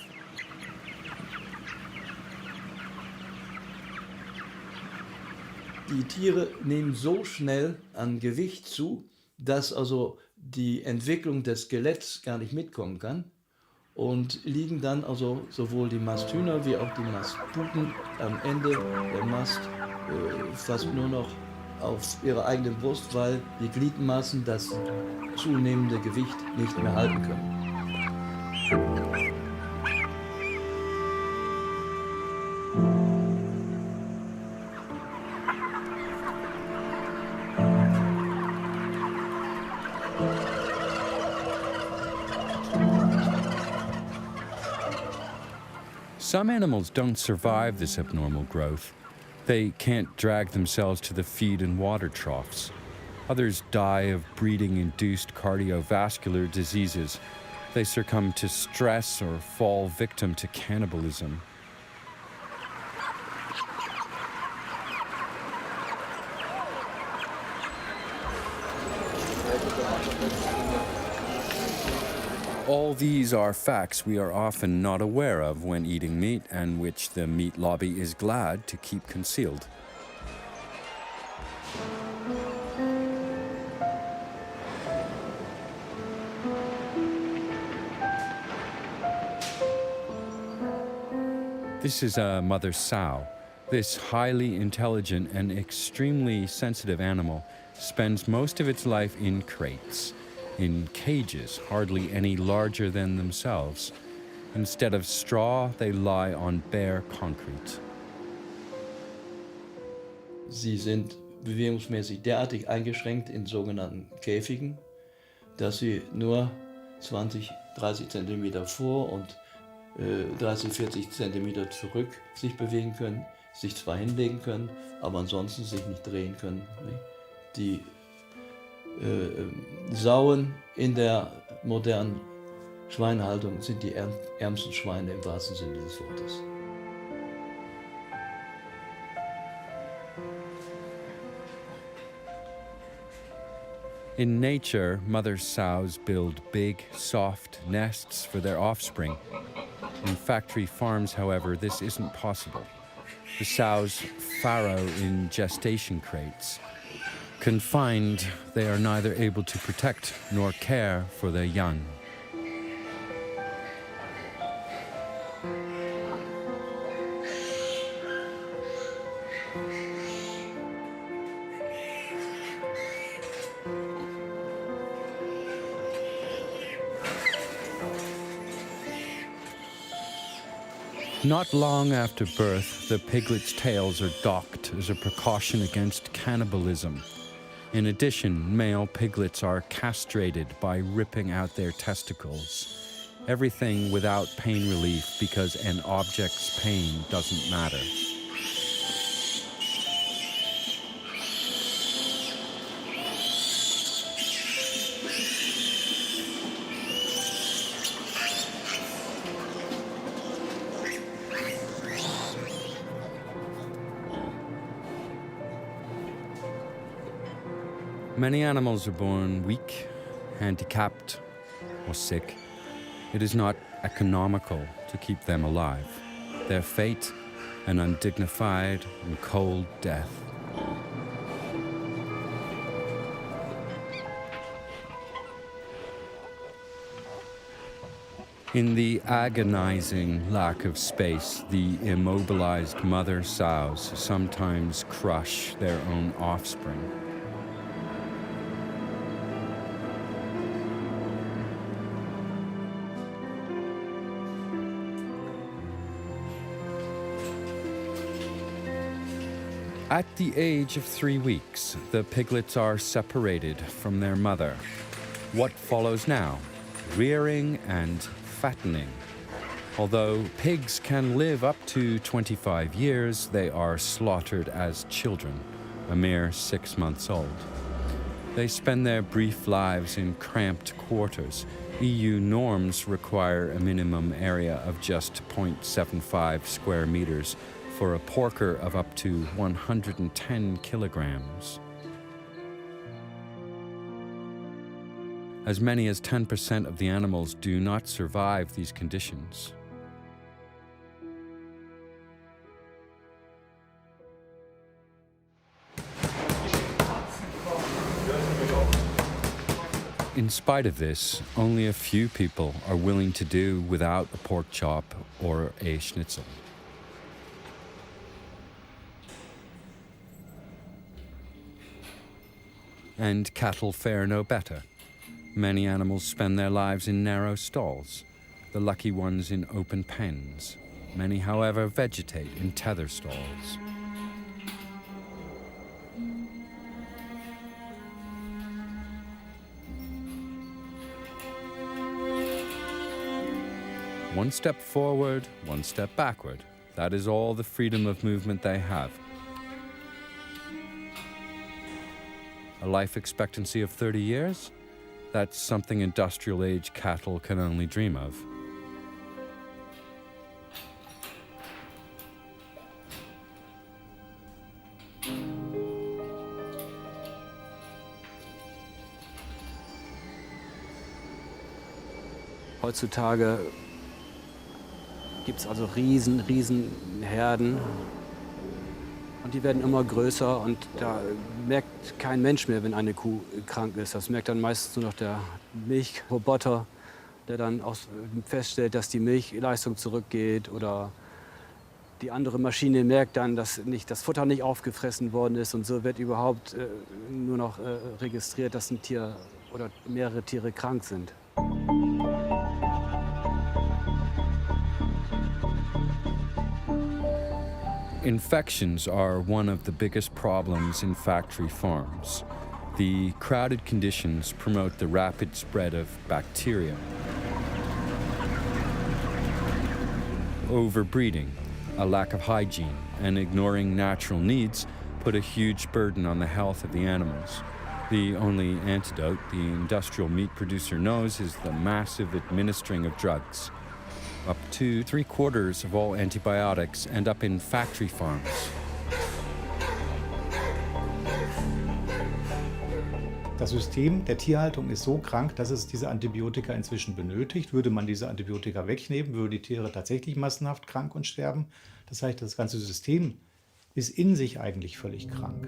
[SPEAKER 19] Die Tiere nehmen so schnell an Gewicht zu, dass also die Entwicklung des Skeletts gar nicht mitkommen kann und liegen dann also sowohl die Masthühner wie auch die Mastputen am Ende der Mast fast nur noch auf ihrer eigenen Brust, weil die Gliedmaßen das zunehmende Gewicht nicht mehr halten können.
[SPEAKER 4] Some animals don't survive this abnormal growth. They can't drag themselves to the feed and water troughs. Others die of breeding-induced cardiovascular diseases. They succumb to stress or fall victim to cannibalism. All these are facts we are often not aware of when eating meat, and which the meat lobby is glad to keep concealed. This is a mother sow. This highly intelligent and extremely sensitive animal spends most of its life in crates, in cages hardly any larger than themselves. Instead of straw, they lie on bare concrete.
[SPEAKER 19] Sie sind bewegungsmäßig derartig eingeschränkt in sogenannten Käfigen, dass sie nur 20, 30 Zentimeter vor und 30, 40 Zentimeter zurück sich bewegen können, sich zwar hinlegen können, aber ansonsten sich nicht drehen können. Die Sauen in der modernen Schweinehaltung sind die ärmsten Schweine im wahrsten Sinne des Wortes.
[SPEAKER 4] In nature, mother sows build big, soft nests for their offspring. In factory farms, however, this isn't possible. The sows farrow in gestation crates. Confined, they are neither able to protect nor care for their young. Not long after birth, the piglets' tails are docked as a precaution against cannibalism. In addition, male piglets are castrated by ripping out their testicles. Everything without pain relief because an object's pain doesn't matter. Many animals are born weak, handicapped, or sick. It is not economical to keep them alive. Their fate, an undignified and cold death. In the agonizing lack of space, the immobilized mother sows sometimes crush their own offspring. At the age of 3 weeks, the piglets are separated from their mother. What follows now? Rearing and fattening. Although pigs can live up to 25 years, they are slaughtered as children, a mere 6 months old. They spend their brief lives in cramped quarters. EU norms require a minimum area of just 0.75 square meters for a porker of up to 110 kilograms. As many as 10% of the animals do not survive these conditions. In spite of this, only a few people are willing to do without a pork chop or a schnitzel. And cattle fare no better. Many animals spend their lives in narrow stalls, the lucky ones in open pens. Many, however, vegetate in tether stalls. One step forward, one step backward. That is all the freedom of movement they have. A life expectancy of 30 years? That's something industrial age cattle can only dream of.
[SPEAKER 20] Heutzutage gibt es also riesen Herden. Und die werden immer größer und da merkt kein Mensch mehr, wenn eine Kuh krank ist. Das merkt dann meistens nur noch der Milchroboter, der dann auch feststellt, dass die Milchleistung zurückgeht. Oder die andere Maschine merkt dann, dass das Futter nicht aufgefressen worden ist. Und so wird überhaupt nur noch registriert, dass ein Tier oder mehrere Tiere krank sind.
[SPEAKER 4] Infections are one of the biggest problems in factory farms. The crowded conditions promote the rapid spread of bacteria. Overbreeding, a lack of hygiene, and ignoring natural needs put a huge burden on the health of the animals. The only antidote the industrial meat producer knows is the massive administering of drugs. Up to 3/4 of all antibiotics end up in factory farms.
[SPEAKER 16] Das System der Tierhaltung ist so krank, dass es diese Antibiotika inzwischen benötigt. Würde man diese Antibiotika wegnehmen, würden die Tiere tatsächlich massenhaft krank und sterben. Das heißt, das ganze System ist in sich eigentlich völlig krank.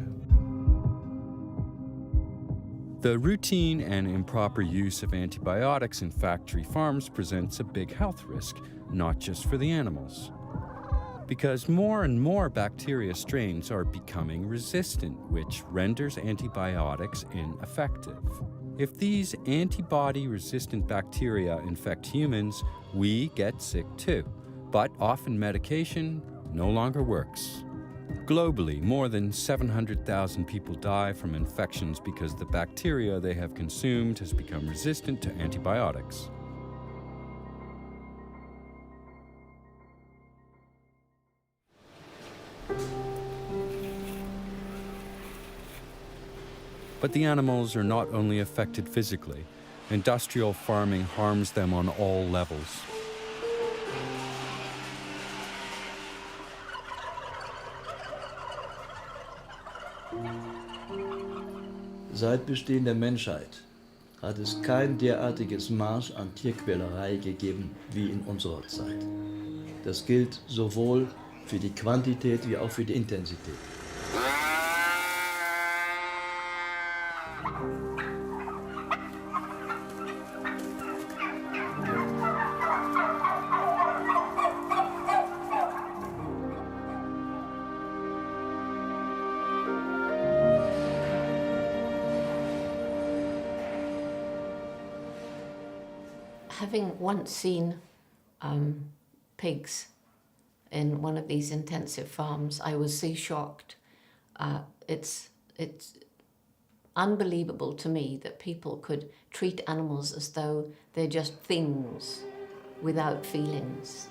[SPEAKER 4] The routine and improper use of antibiotics in factory farms presents a big health risk, not just for the animals. Because more and more bacteria strains are becoming resistant, which renders antibiotics ineffective. If these antibody-resistant bacteria infect humans, we get sick too. But often medication no longer works. Globally, more than 700,000 people die from infections because the bacteria they have consumed has become resistant to antibiotics. But the animals are not only affected physically. Industrial farming harms them on all levels.
[SPEAKER 19] Seit Bestehen der Menschheit hat es kein derartiges Maß an Tierquälerei gegeben wie in unserer Zeit. Das gilt sowohl für die Quantität wie auch für die Intensität.
[SPEAKER 1] Having once seen pigs in one of these intensive farms, I was so shocked. It's unbelievable to me that people could treat animals as though they're just things without feelings.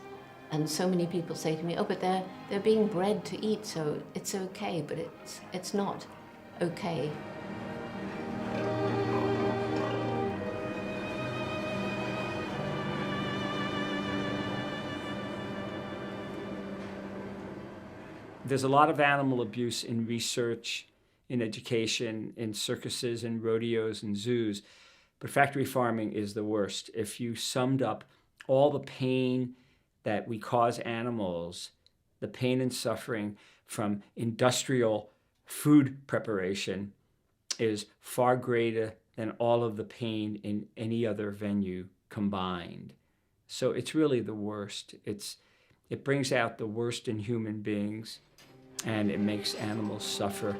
[SPEAKER 1] And so many people say to me, oh, but they're being bred to eat, so it's okay, but it's not okay.
[SPEAKER 21] There's a lot of animal abuse in research, in education, in circuses and rodeos and zoos, but factory farming is the worst. If you summed up all the pain that we cause animals, the pain and suffering from industrial food preparation is far greater than all of the pain in any other venue combined. So it's really the worst. It brings out the worst in human beings, and it makes animals suffer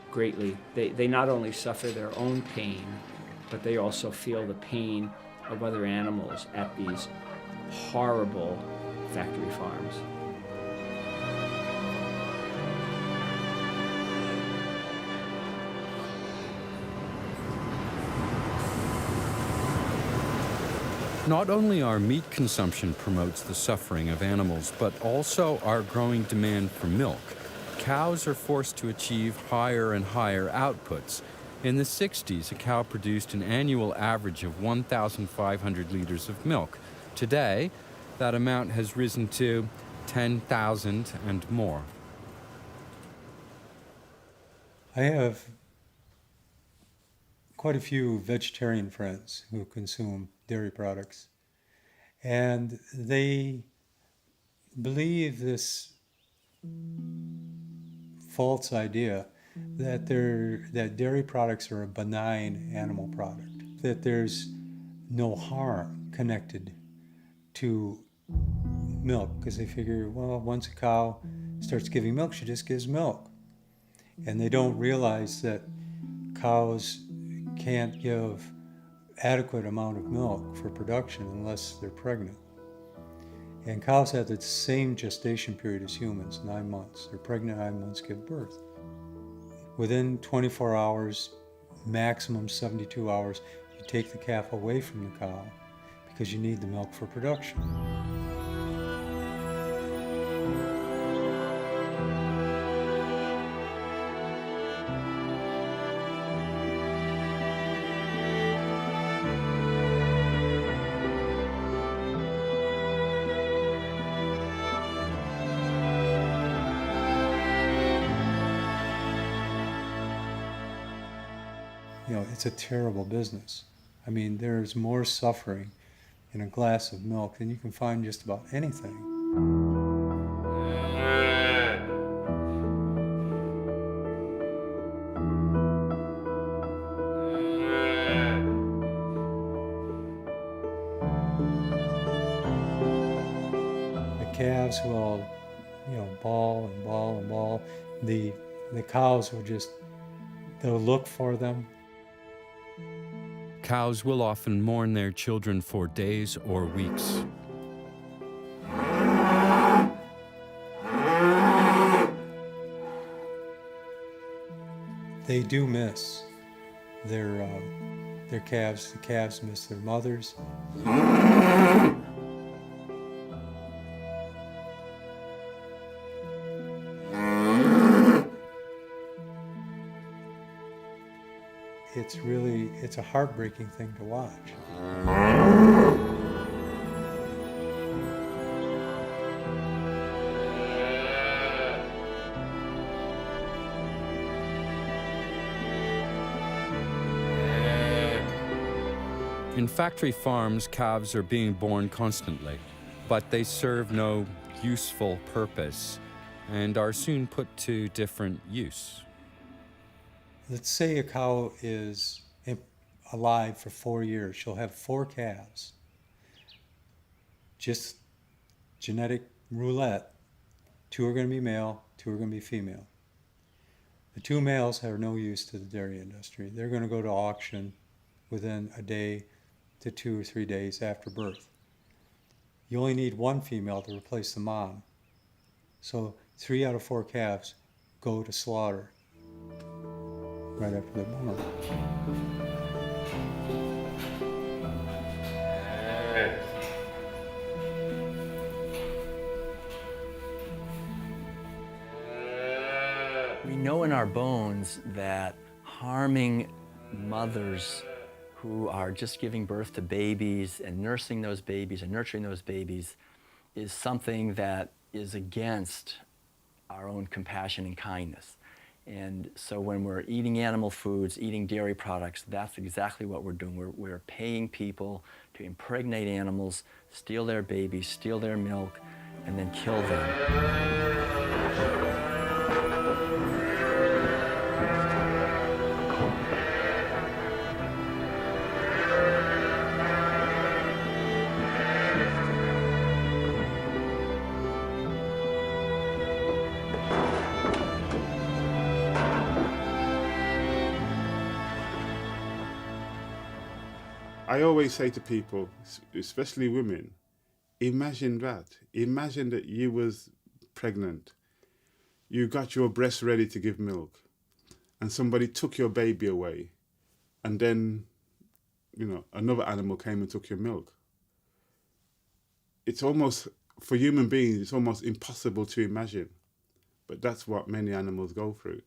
[SPEAKER 21] greatly. They not only suffer their own pain, but they also feel the pain of other animals at these horrible factory farms.
[SPEAKER 4] Not only our meat consumption promotes the suffering of animals, but also our growing demand for milk. Cows are forced to achieve higher and higher outputs. In the 60s, a cow produced an annual average of 1,500 liters of milk. Today, that amount has risen to 10,000 and more.
[SPEAKER 16] I have quite a few vegetarian friends who consume dairy products, and they believe this false idea that dairy products are a benign animal product, that there's no harm connected to milk, because they figure, well, once a cow starts giving milk, she just gives milk. And they don't realize that cows can't give adequate amount of milk for production unless they're pregnant. And cows have the same gestation period as humans, 9 months. They're pregnant 9 months, give birth. Within 24 hours, maximum 72 hours, you take the calf away from the cow because you need the milk for production. It's a terrible business. I mean, there's more suffering in a glass of milk than you can find just about anything. The calves will, bawl and bawl and bawl. The cows will they'll look for them.
[SPEAKER 4] Cows will often mourn their children for days or weeks.
[SPEAKER 5] they do miss their calves. The calves miss their mothers. It's a heartbreaking thing to watch.
[SPEAKER 4] In factory farms, calves are being born constantly, but they serve no useful purpose and are soon put to different use.
[SPEAKER 5] Let's say a cow is alive for 4 years. She'll have 4 calves. Just genetic roulette. 2 are going to be male, 2 are going to be female. The 2 males have no use to the dairy industry. They're going to go to auction within a day to 2 or 3 days after birth. You only need 1 female to replace the mom. So 3 out of 4 calves go to slaughter right after they're born.
[SPEAKER 12] We know in our bones that harming mothers who are just giving birth to babies and nursing those babies and nurturing those babies is something that is against our own compassion and kindness. And so when we're eating animal foods, eating dairy products, that's exactly what we're doing. We're paying people to impregnate animals, steal their babies, steal their milk, and then kill them.
[SPEAKER 22] I always say to people, especially women, imagine that. Imagine that you was pregnant. You got your breast ready to give milk and somebody took your baby away and then, you know, another animal came and took your milk. It's almost, for human beings, it's almost impossible to imagine. But that's what many animals go through.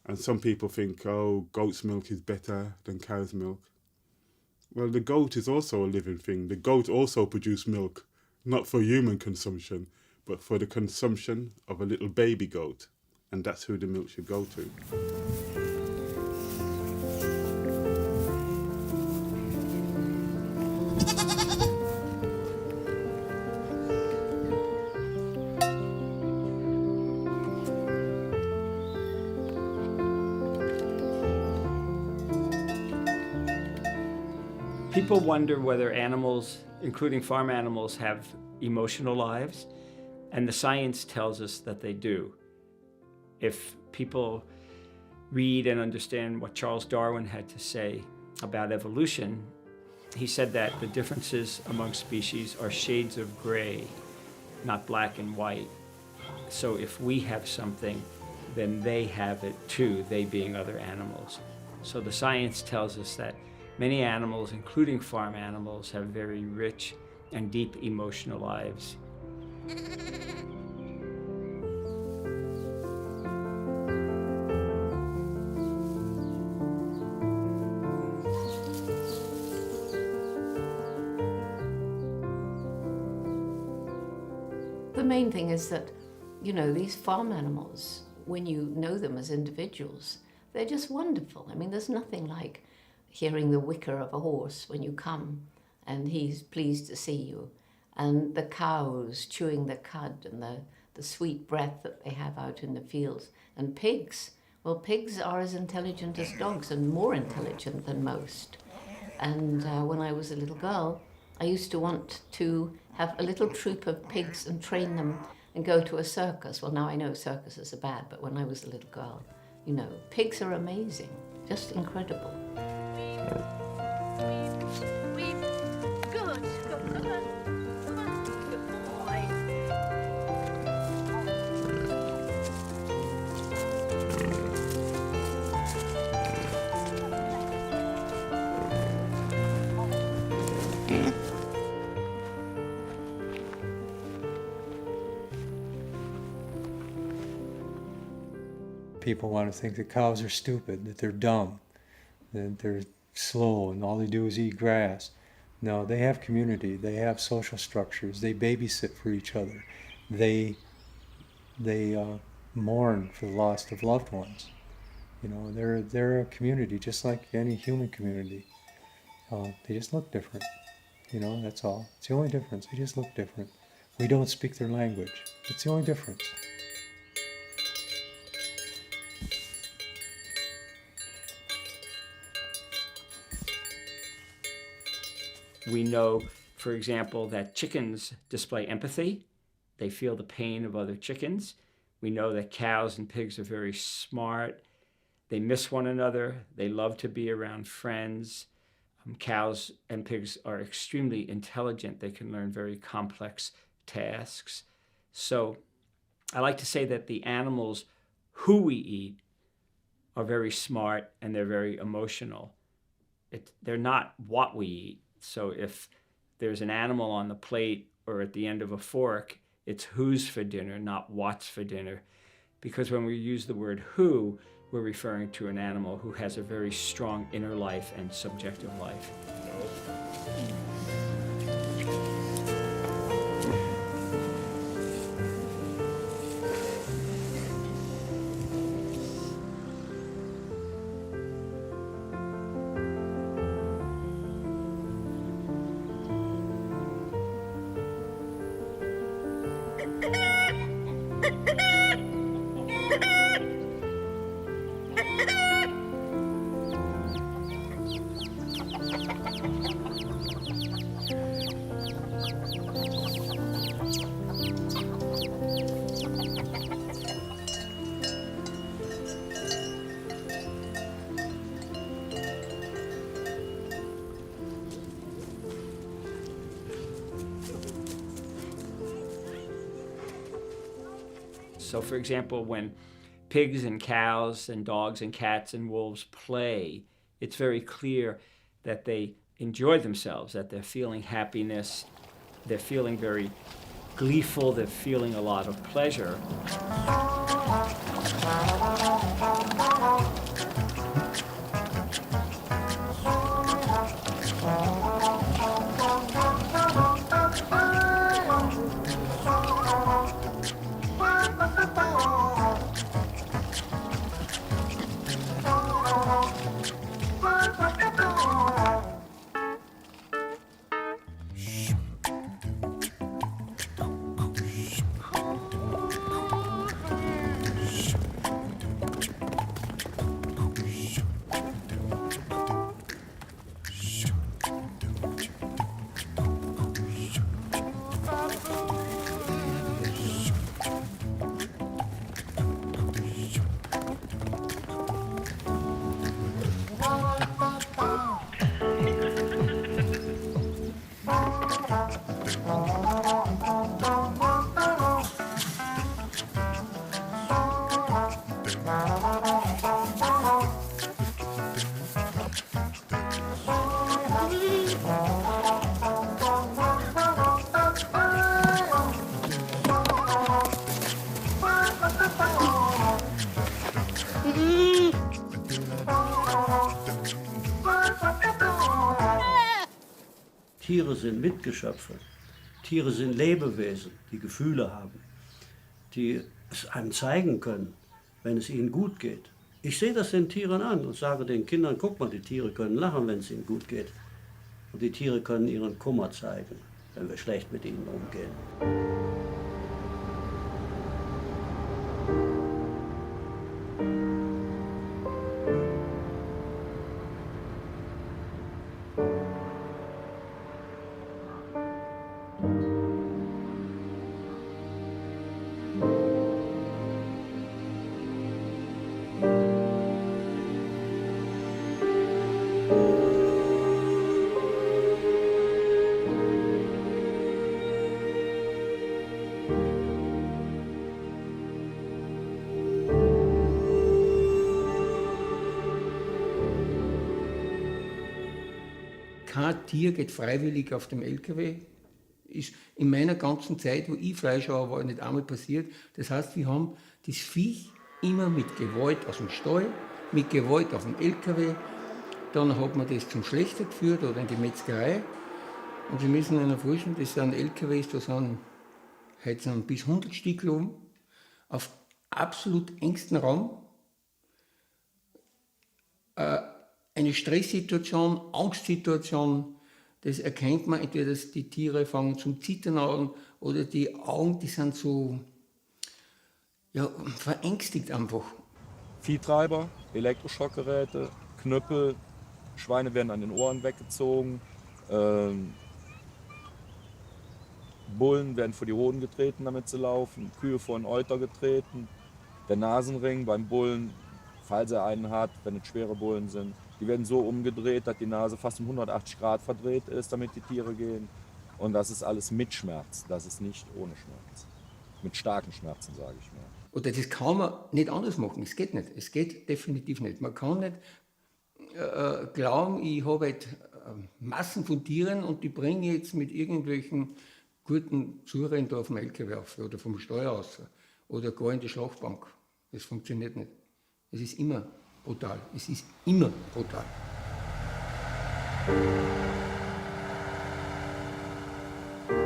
[SPEAKER 22] And some people think, oh, goat's milk is better than cow's milk. Well, the goat is also a living thing. The goat also produces milk, not for human consumption, but for the consumption of a little baby goat. And that's who the milk should go to.
[SPEAKER 21] People wonder whether animals, including farm animals, have emotional lives, and the science tells us that they do. If people read and understand what Charles Darwin had to say about evolution, he said that the differences among species are shades of gray, not black and white. So if we have something, then they have it too, they being other animals. So the science tells us that many animals, including farm animals, have very rich and deep emotional lives.
[SPEAKER 1] The main thing is that, you know, these farm animals, when you know them as individuals, they're just wonderful. I mean, there's nothing like hearing the whicker of a horse when you come and he's pleased to see you, and the cows chewing the cud and the sweet breath that they have out in the fields, and pigs. Well, pigs are as intelligent as dogs and more intelligent than most. And when I was a little girl, I used to want to have a little troop of pigs and train them and go to a circus. Well, now I know circuses are bad, but when I was a little girl, you know, pigs are amazing, just incredible.
[SPEAKER 5] People want to think that cows are stupid, that they're dumb, that they're slow and all they do is eat grass. No, they have community, they have social structures, they babysit for each other, they mourn for the loss of loved ones. You know, they're a community just like any human community. They just look different. You know, that's all. It's the only difference. They just look different. We don't speak their language. It's the only difference.
[SPEAKER 21] We know, for example, that chickens display empathy. They feel the pain of other chickens. We know that cows and pigs are very smart. They miss one another. They love to be around friends. Cows and pigs are extremely intelligent. They can learn very complex tasks. So I like to say that the animals who we eat are very smart and they're very emotional. They're not what we eat. So if there's an animal on the plate or at the end of a fork, it's who's for dinner, not what's for dinner. Because when we use the word who, we're referring to an animal who has a very strong inner life and subjective life. So for example, when pigs and cows and dogs and cats and wolves play, it's very clear that they enjoy themselves, that they're feeling happiness, they're feeling very gleeful, they're feeling a lot of pleasure.
[SPEAKER 13] Tiere sind Mitgeschöpfe. Tiere sind Lebewesen, die Gefühle haben, die es einem zeigen können, wenn es ihnen gut geht. Ich sehe das den Tieren an und sage den Kindern, guck mal, die Tiere können lachen, wenn es ihnen gut geht. Und die Tiere können ihren Kummer zeigen, wenn wir schlecht mit ihnen umgehen.
[SPEAKER 18] kein Tier geht freiwillig auf dem LKW. Ist in meiner ganzen Zeit, wo ich Fleisch habe, war nicht einmal passiert. Das heißt, wir haben das Viech immer mit Gewalt aus dem Stall, mit Gewalt auf dem LKW. Dann hat man das zum Schlechter geführt oder in die Metzgerei. Und Sie müssen sich vorstellen, das sind LKWs, da sind heute bis 100 Stück oben, auf absolut engstem Raum. Eine Stresssituation, Angstsituation, das erkennt man entweder, dass die Tiere fangen zum Zittern an oder die Augen, die sind so verängstigt einfach.
[SPEAKER 6] Viehtreiber, Elektroschockgeräte, Knüppel, Schweine werden an den Ohren weggezogen, Bullen werden vor die Hoden getreten, damit sie laufen, Kühe vor den Euter getreten, der Nasenring beim Bullen, falls er einen hat, wenn es schwere Bullen sind, die werden so umgedreht, dass die Nase fast um 180 Grad verdreht ist, damit die Tiere gehen. Und das ist alles mit Schmerz, das ist nicht ohne Schmerz. Mit starken Schmerzen, sage ich mal.
[SPEAKER 18] Oder das kann man nicht anders machen, es geht nicht, es geht definitiv nicht. Man kann nicht glauben, ich habe halt Massen von Tieren und die bringe ich jetzt mit irgendwelchen guten Zurennen da auf dem LKW auf oder vom Steuer aus oder gar in die Schlachtbank. Das funktioniert nicht. Es ist immer brutal. Es ist immer brutal.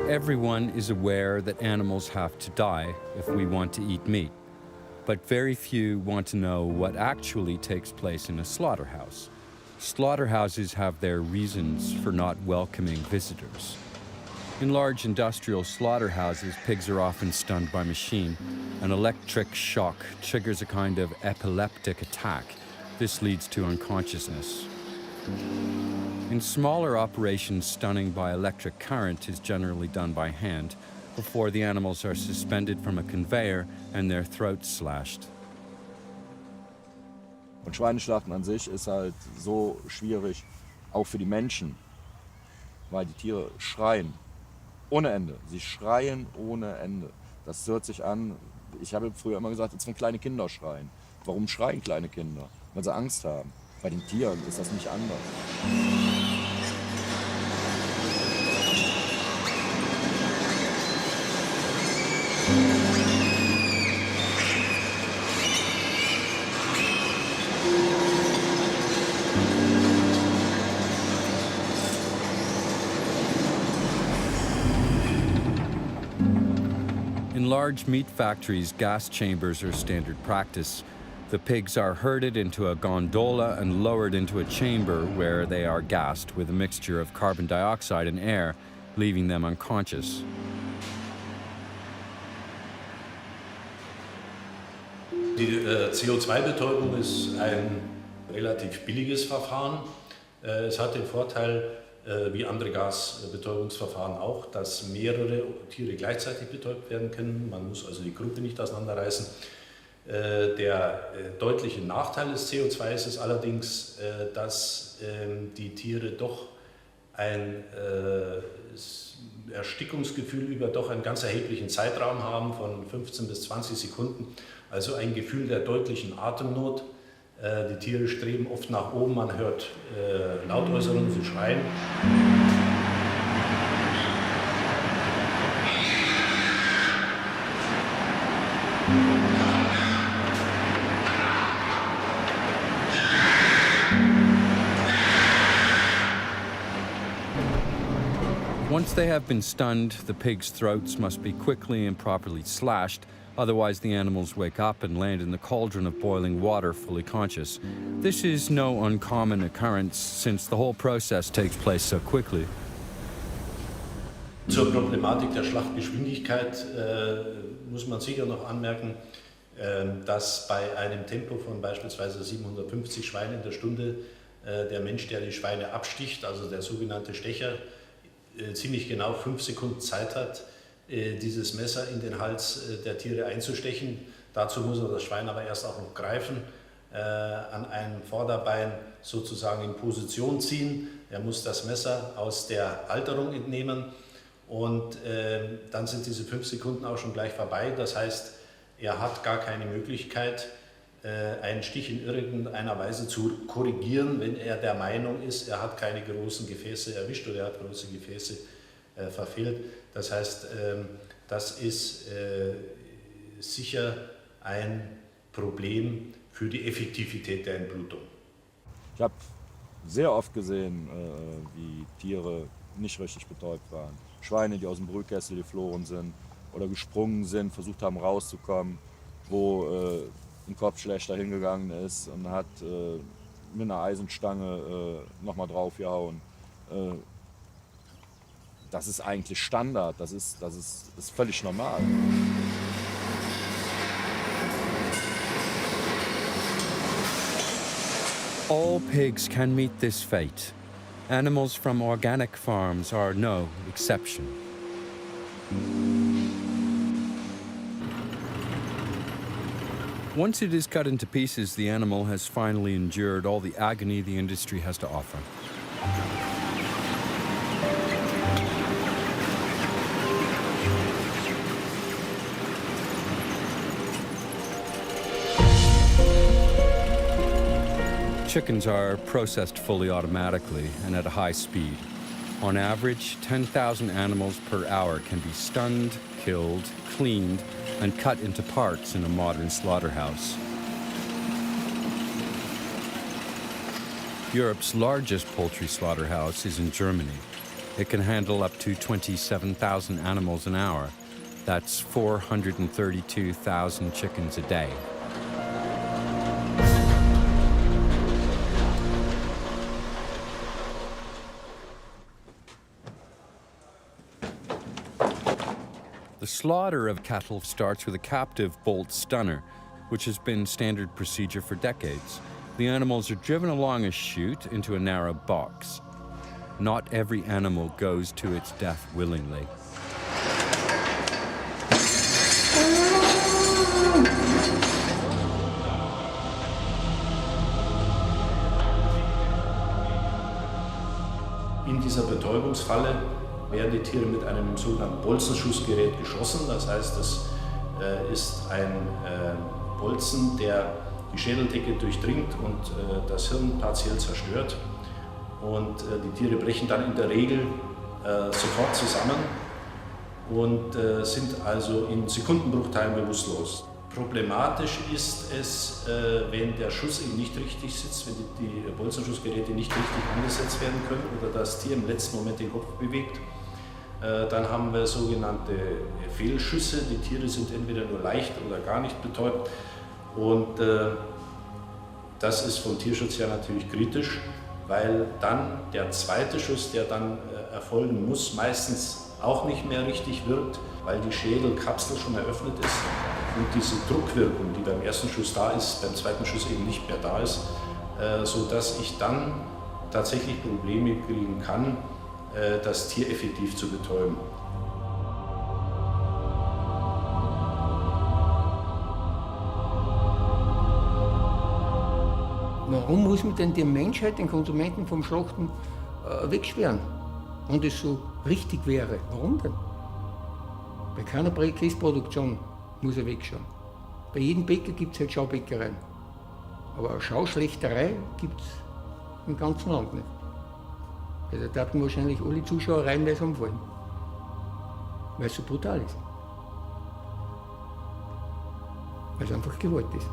[SPEAKER 4] Everyone is aware that animals have to die if we want to eat meat, but very few want to know what actually takes place in a slaughterhouse. Slaughterhouses have their reasons for not welcoming visitors. In large industrial slaughterhouses, pigs are often stunned by machine. An electric shock triggers a kind of epileptic attack. This leads to unconsciousness. In smaller operations, stunning by electric current is generally done by hand before the animals are suspended from a conveyor and their throats slashed.
[SPEAKER 6] Und Schweineschlachten an sich ist halt so schwierig, auch für die Menschen, weil die Tiere schreien ohne Ende. Sie schreien ohne Ende. Das hört sich an, ich habe früher immer gesagt, als wenn kleine Kinder schreien. Warum schreien kleine Kinder? Weil sie Angst haben. Bei den Tieren ist das nicht anders.
[SPEAKER 4] In large meat factories, gas chambers are standard practice. The pigs are herded into a gondola and lowered into a chamber where they are gassed with a mixture of carbon dioxide and air, leaving them unconscious.
[SPEAKER 8] Die CO2-Betäubung ist ein relativ billiges Verfahren. Es hat den Vorteil, wie andere Gasbetäubungsverfahren auch, dass mehrere Tiere gleichzeitig betäubt werden können. Man muss also die Gruppe nicht auseinanderreißen. Der deutliche Nachteil des CO2 ist allerdings, dass die Tiere doch ein Erstickungsgefühl über doch einen ganz erheblichen Zeitraum haben, von 15 bis 20 Sekunden. Also ein Gefühl der deutlichen Atemnot. Die Tiere streben oft nach oben, man hört Lautäußerungen, sie schreien.
[SPEAKER 4] Once they have been stunned, the pigs' throats must be quickly and properly slashed. Otherwise, the animals wake up and land in the cauldron of boiling water, fully conscious. This is no uncommon occurrence, since the whole process takes place so quickly.
[SPEAKER 8] Zur Problematik der Schlachtgeschwindigkeit muss man sicher noch anmerken, dass bei einem Tempo von beispielsweise 750 Schweinen in der Stunde der Mensch, der die Schweine absticht, also der sogenannte Stecher, ziemlich genau 5 Sekunden Zeit hat, dieses Messer in den Hals der Tiere einzustechen. Dazu muss er das Schwein aber erst auch noch greifen, an einem Vorderbein sozusagen in Position ziehen. Er muss das Messer aus der Halterung entnehmen und dann sind diese 5 Sekunden auch schon gleich vorbei. Das heißt, er hat gar keine Möglichkeit, einen Stich in irgendeiner Weise zu korrigieren, wenn er der Meinung ist, er hat keine großen Gefäße erwischt oder er hat große Gefäße verfehlt. Das heißt, das ist sicher ein Problem für die Effektivität der Entblutung.
[SPEAKER 6] Ich habe sehr oft gesehen, wie Tiere nicht richtig betäubt waren. Schweine, die aus dem Brühkessel geflohen sind oder gesprungen sind, versucht haben rauszukommen, wo ein Kopfschlächter hingegangen ist und hat mit einer Eisenstange nochmal draufgehauen. Das ist eigentlich Standard, das ist völlig normal.
[SPEAKER 4] All pigs can meet this fate. Animals from organic farms are no exception. Once it is cut into pieces, the animal has finally endured all the agony the industry has to offer. Chickens are processed fully automatically and at a high speed. On average, 10,000 animals per hour can be stunned, killed, cleaned, and cut into parts in a modern slaughterhouse. Europe's largest poultry slaughterhouse is in Germany. It can handle up to 27,000 animals an hour. That's 432,000 chickens a day. The slaughter of cattle starts with a captive bolt stunner, which has been standard procedure for decades. The animals are driven along a chute into a narrow box. Not every animal goes to its death willingly.
[SPEAKER 8] In dieser Betäubungsfalle werden die Tiere mit einem sogenannten Bolzenschussgerät geschossen. Das heißt, es ist ein Bolzen, der die Schädeldecke durchdringt und das Hirn partiell zerstört. Und die Tiere brechen dann in der Regel sofort zusammen und sind also in Sekundenbruchteilen bewusstlos. Problematisch ist es, wenn der Schuss eben nicht richtig sitzt, wenn die Bolzenschussgeräte nicht richtig angesetzt werden können oder das Tier im letzten Moment den Kopf bewegt. Dann haben wir sogenannte Fehlschüsse. Die Tiere sind entweder nur leicht oder gar nicht betäubt. Und das ist vom Tierschutz her natürlich kritisch, weil dann der zweite Schuss, der dann erfolgen muss, meistens auch nicht mehr richtig wirkt, weil die Schädelkapsel schon eröffnet ist und diese Druckwirkung, die beim ersten Schuss da ist, beim zweiten Schuss eben nicht mehr da ist, sodass ich dann tatsächlich Probleme kriegen kann, das Tier effektiv zu betäuben.
[SPEAKER 18] Warum muss man denn die Menschheit, den Konsumenten vom Schlachten wegsperren? Und es so richtig wäre. Warum denn? Bei keiner Käseproduktion muss er wegschauen. Bei jedem Bäcker gibt es halt Schaubäckereien. Aber eine Schauschlechterei gibt es im ganzen Land nicht. Also da hatten wahrscheinlich alle Zuschauer reihenweise umfallen. Weil es so brutal ist. Weil es einfach Gewalt ist.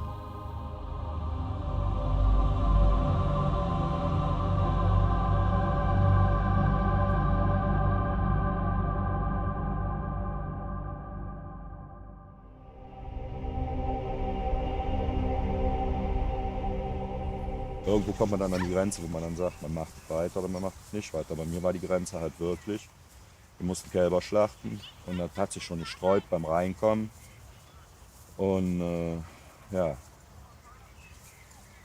[SPEAKER 6] Irgendwo kommt man dann an die Grenze, wo man dann sagt, man macht es weiter oder man macht es nicht weiter. Bei mir war die Grenze halt wirklich, wir mussten Kälber schlachten und das hat sich schon gesträubt beim Reinkommen. Und ja,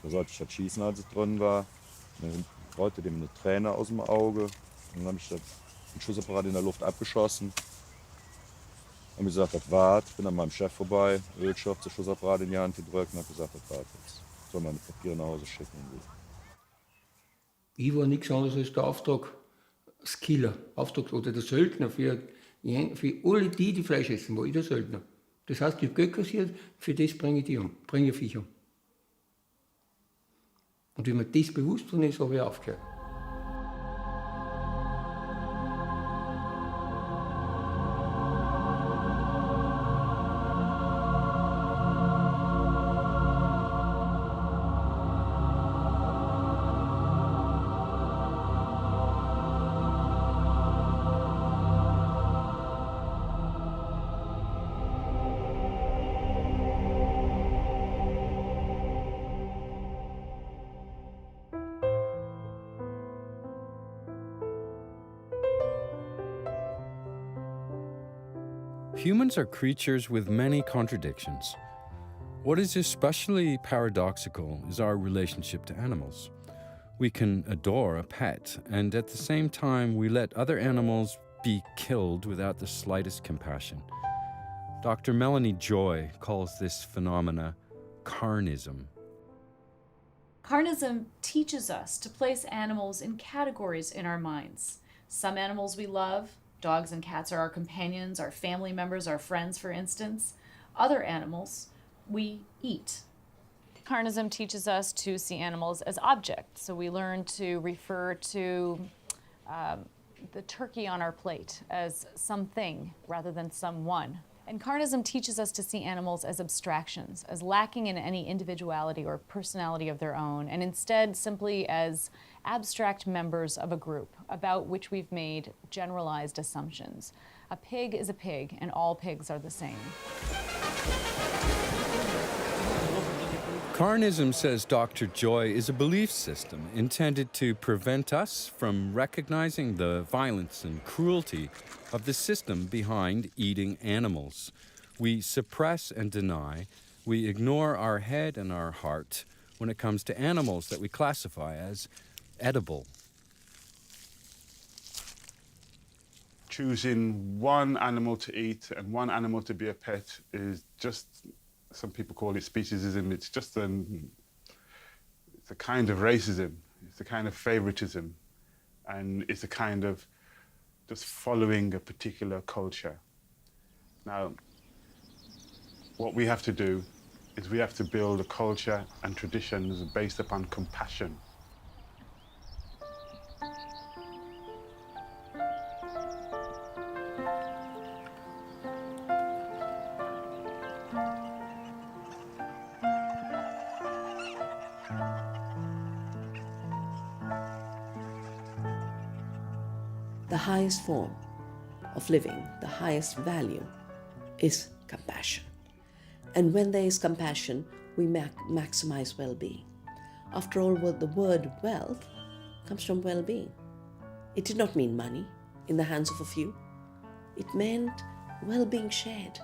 [SPEAKER 6] da sollte ich halt schießen, als es drin war. Dann rollte dem eine Träne aus dem Auge und dann habe ich den Schussapparat in der Luft abgeschossen. Habe gesagt, das war's, bin an meinem Chef vorbei, Ölstoff, den Schussapparat in die Hand gedrückt und habe gesagt, das war's jetzt. Soll meine Papiere nach Hause schicken.
[SPEAKER 18] Ich war nichts anderes als der Auftragskiller, oder der Söldner für alle die Fleisch essen, war ich der Söldner. Das heißt, ich habe Geld kassiert, für das bringe ich die um, bringe ich Viech um. Und wenn mir das bewusst worden ist, habe ich aufgehört.
[SPEAKER 4] Humans are creatures with many contradictions. What is especially paradoxical is our relationship to animals. We can adore a pet, and at the same time, we let other animals be killed without the slightest compassion. Dr. Melanie Joy calls this phenomena carnism.
[SPEAKER 9] Carnism teaches us to place animals in categories in our minds. Some animals we love. Dogs and cats are our companions, our family members, our friends, for instance. Other animals we eat. Carnism teaches us to see animals as objects. So we learn to refer to the turkey on our plate as something rather than someone. And carnism teaches us to see animals as abstractions, as lacking in any individuality or personality of their own, and instead simply as abstract members of a group about which we've made generalized assumptions. A pig is a pig, and all pigs are the same.
[SPEAKER 4] Carnism, says Dr. Joy, is a belief system intended to prevent us from recognizing the violence and cruelty of the system behind eating animals. We suppress and deny. We ignore our head and our heart when it comes to animals that we classify as edible.
[SPEAKER 22] Choosing one animal to eat and one animal to be a pet is just, some people call it speciesism. It's just it's a kind of racism. It's a kind of favoritism. And it's a kind of just following a particular culture. Now, what we have to do is we have to build a culture and traditions based upon compassion.
[SPEAKER 14] The highest form of living, the highest value, is compassion. And when there is compassion, we maximize well-being. After all, the word wealth comes from well-being. It did not mean money in the hands of a few. It meant well-being shared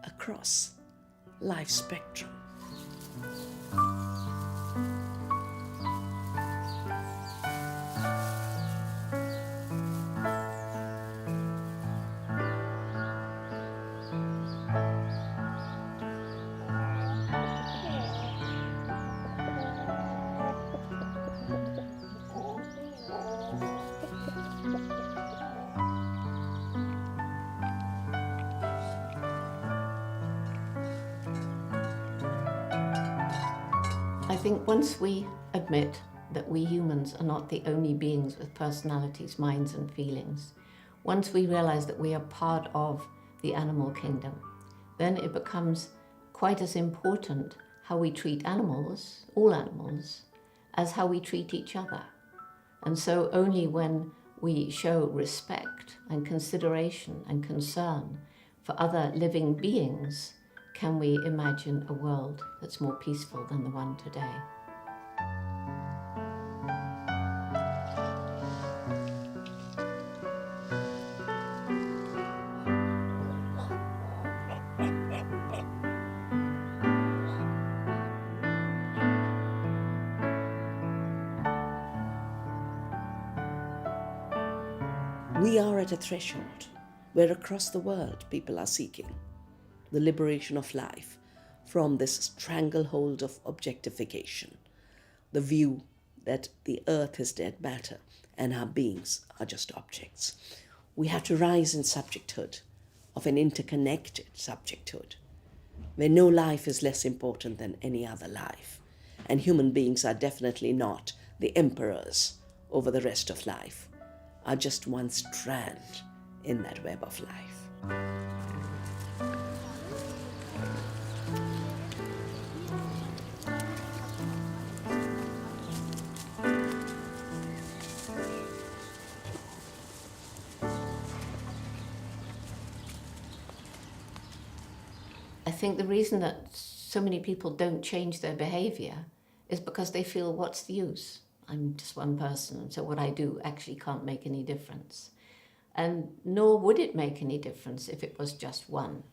[SPEAKER 14] across life spectrum.
[SPEAKER 1] I think once we admit that we humans are not the only beings with personalities, minds and feelings, once we realize that we are part of the animal kingdom, then it becomes quite as important how we treat animals, all animals, as how we treat each other. And so only when we show respect and consideration and concern for other living beings can we imagine a world that's more peaceful than the one today.
[SPEAKER 14] We are at a threshold where across the world people are seeking the liberation of life from this stranglehold of objectification, the view that the earth is dead matter and our beings are just objects. We have to rise in subjecthood, of an interconnected subjecthood, where no life is less important than any other life, And human beings are definitely not the emperors over the rest of life, are just one strand in that web of life.
[SPEAKER 1] I think the reason that so many people don't change their behavior is because they feel, what's the use? I'm just one person, so what I do actually can't make any difference. And nor would it make any difference if it was just one.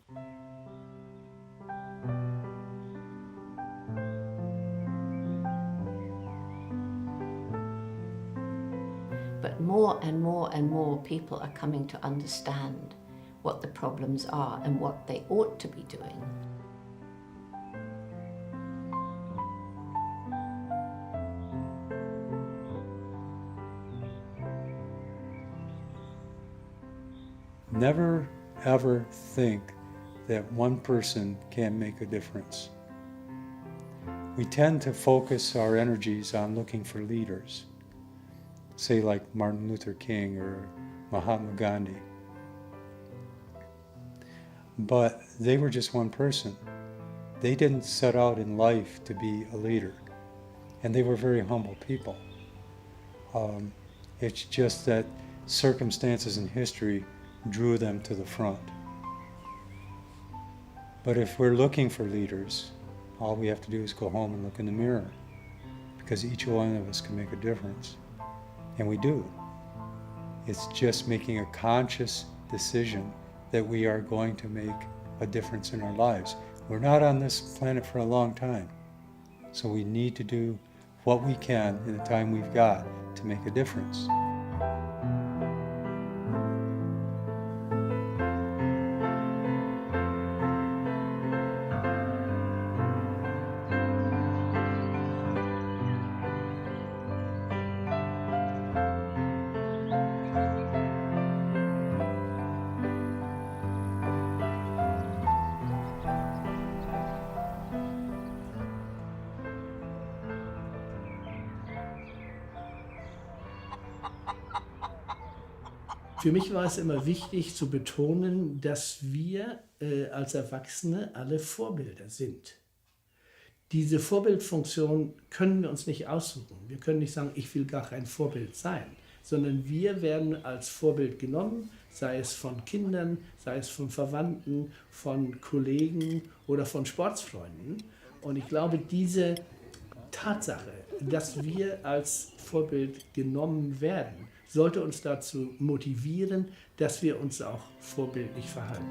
[SPEAKER 1] But more and more and more people are coming to understand what the problems are and what they ought to be doing.
[SPEAKER 5] Never ever think that one person can make a difference. We tend to focus our energies on looking for leaders, say like Martin Luther King or Mahatma Gandhi. But they were just one person. They didn't set out in life to be a leader, and they were very humble people. It's just that circumstances in history drew them to the front. But if we're looking for leaders, all we have to do is go home and look in the mirror, because each one of us can make a difference. And we do. It's just making a conscious decision that we are going to make a difference in our lives. We're not on this planet for a long time, so we need to do what we can in the time we've got to make a difference.
[SPEAKER 11] Für mich war es immer wichtig zu betonen, dass wir als Erwachsene alle Vorbilder sind. Diese Vorbildfunktion können wir uns nicht aussuchen. Wir können nicht sagen, ich will gar kein Vorbild sein, sondern wir werden als Vorbild genommen, sei es von Kindern, sei es von Verwandten, von Kollegen oder von Sportsfreunden. Und ich glaube, diese Tatsache, dass wir als Vorbild genommen werden, sollte uns dazu motivieren, dass wir uns auch vorbildlich verhalten.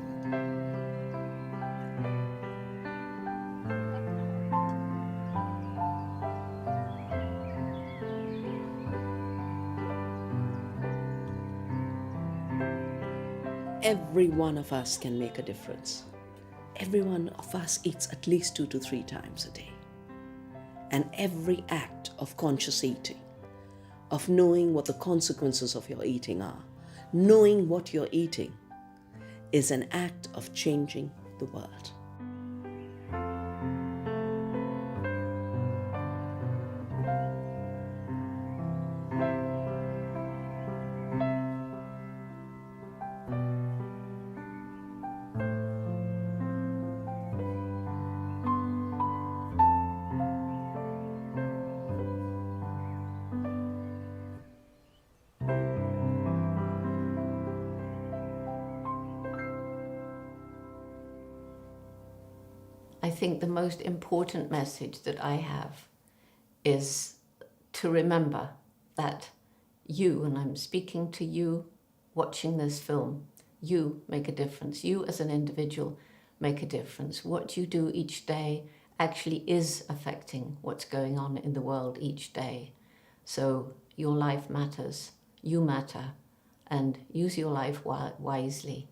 [SPEAKER 14] Every one of us can make a difference. Every one of us eats at least 2 to 3 times a day. And every act of conscious eating, of knowing what the consequences of your eating are, knowing what you're eating, is an act of changing the world.
[SPEAKER 1] I think the most important message that I have is to remember that you, and I'm speaking to you watching this film, you make a difference. You as an individual make a difference. What you do each day actually is affecting what's going on in the world each day. So your life matters, you matter, and use your life wisely.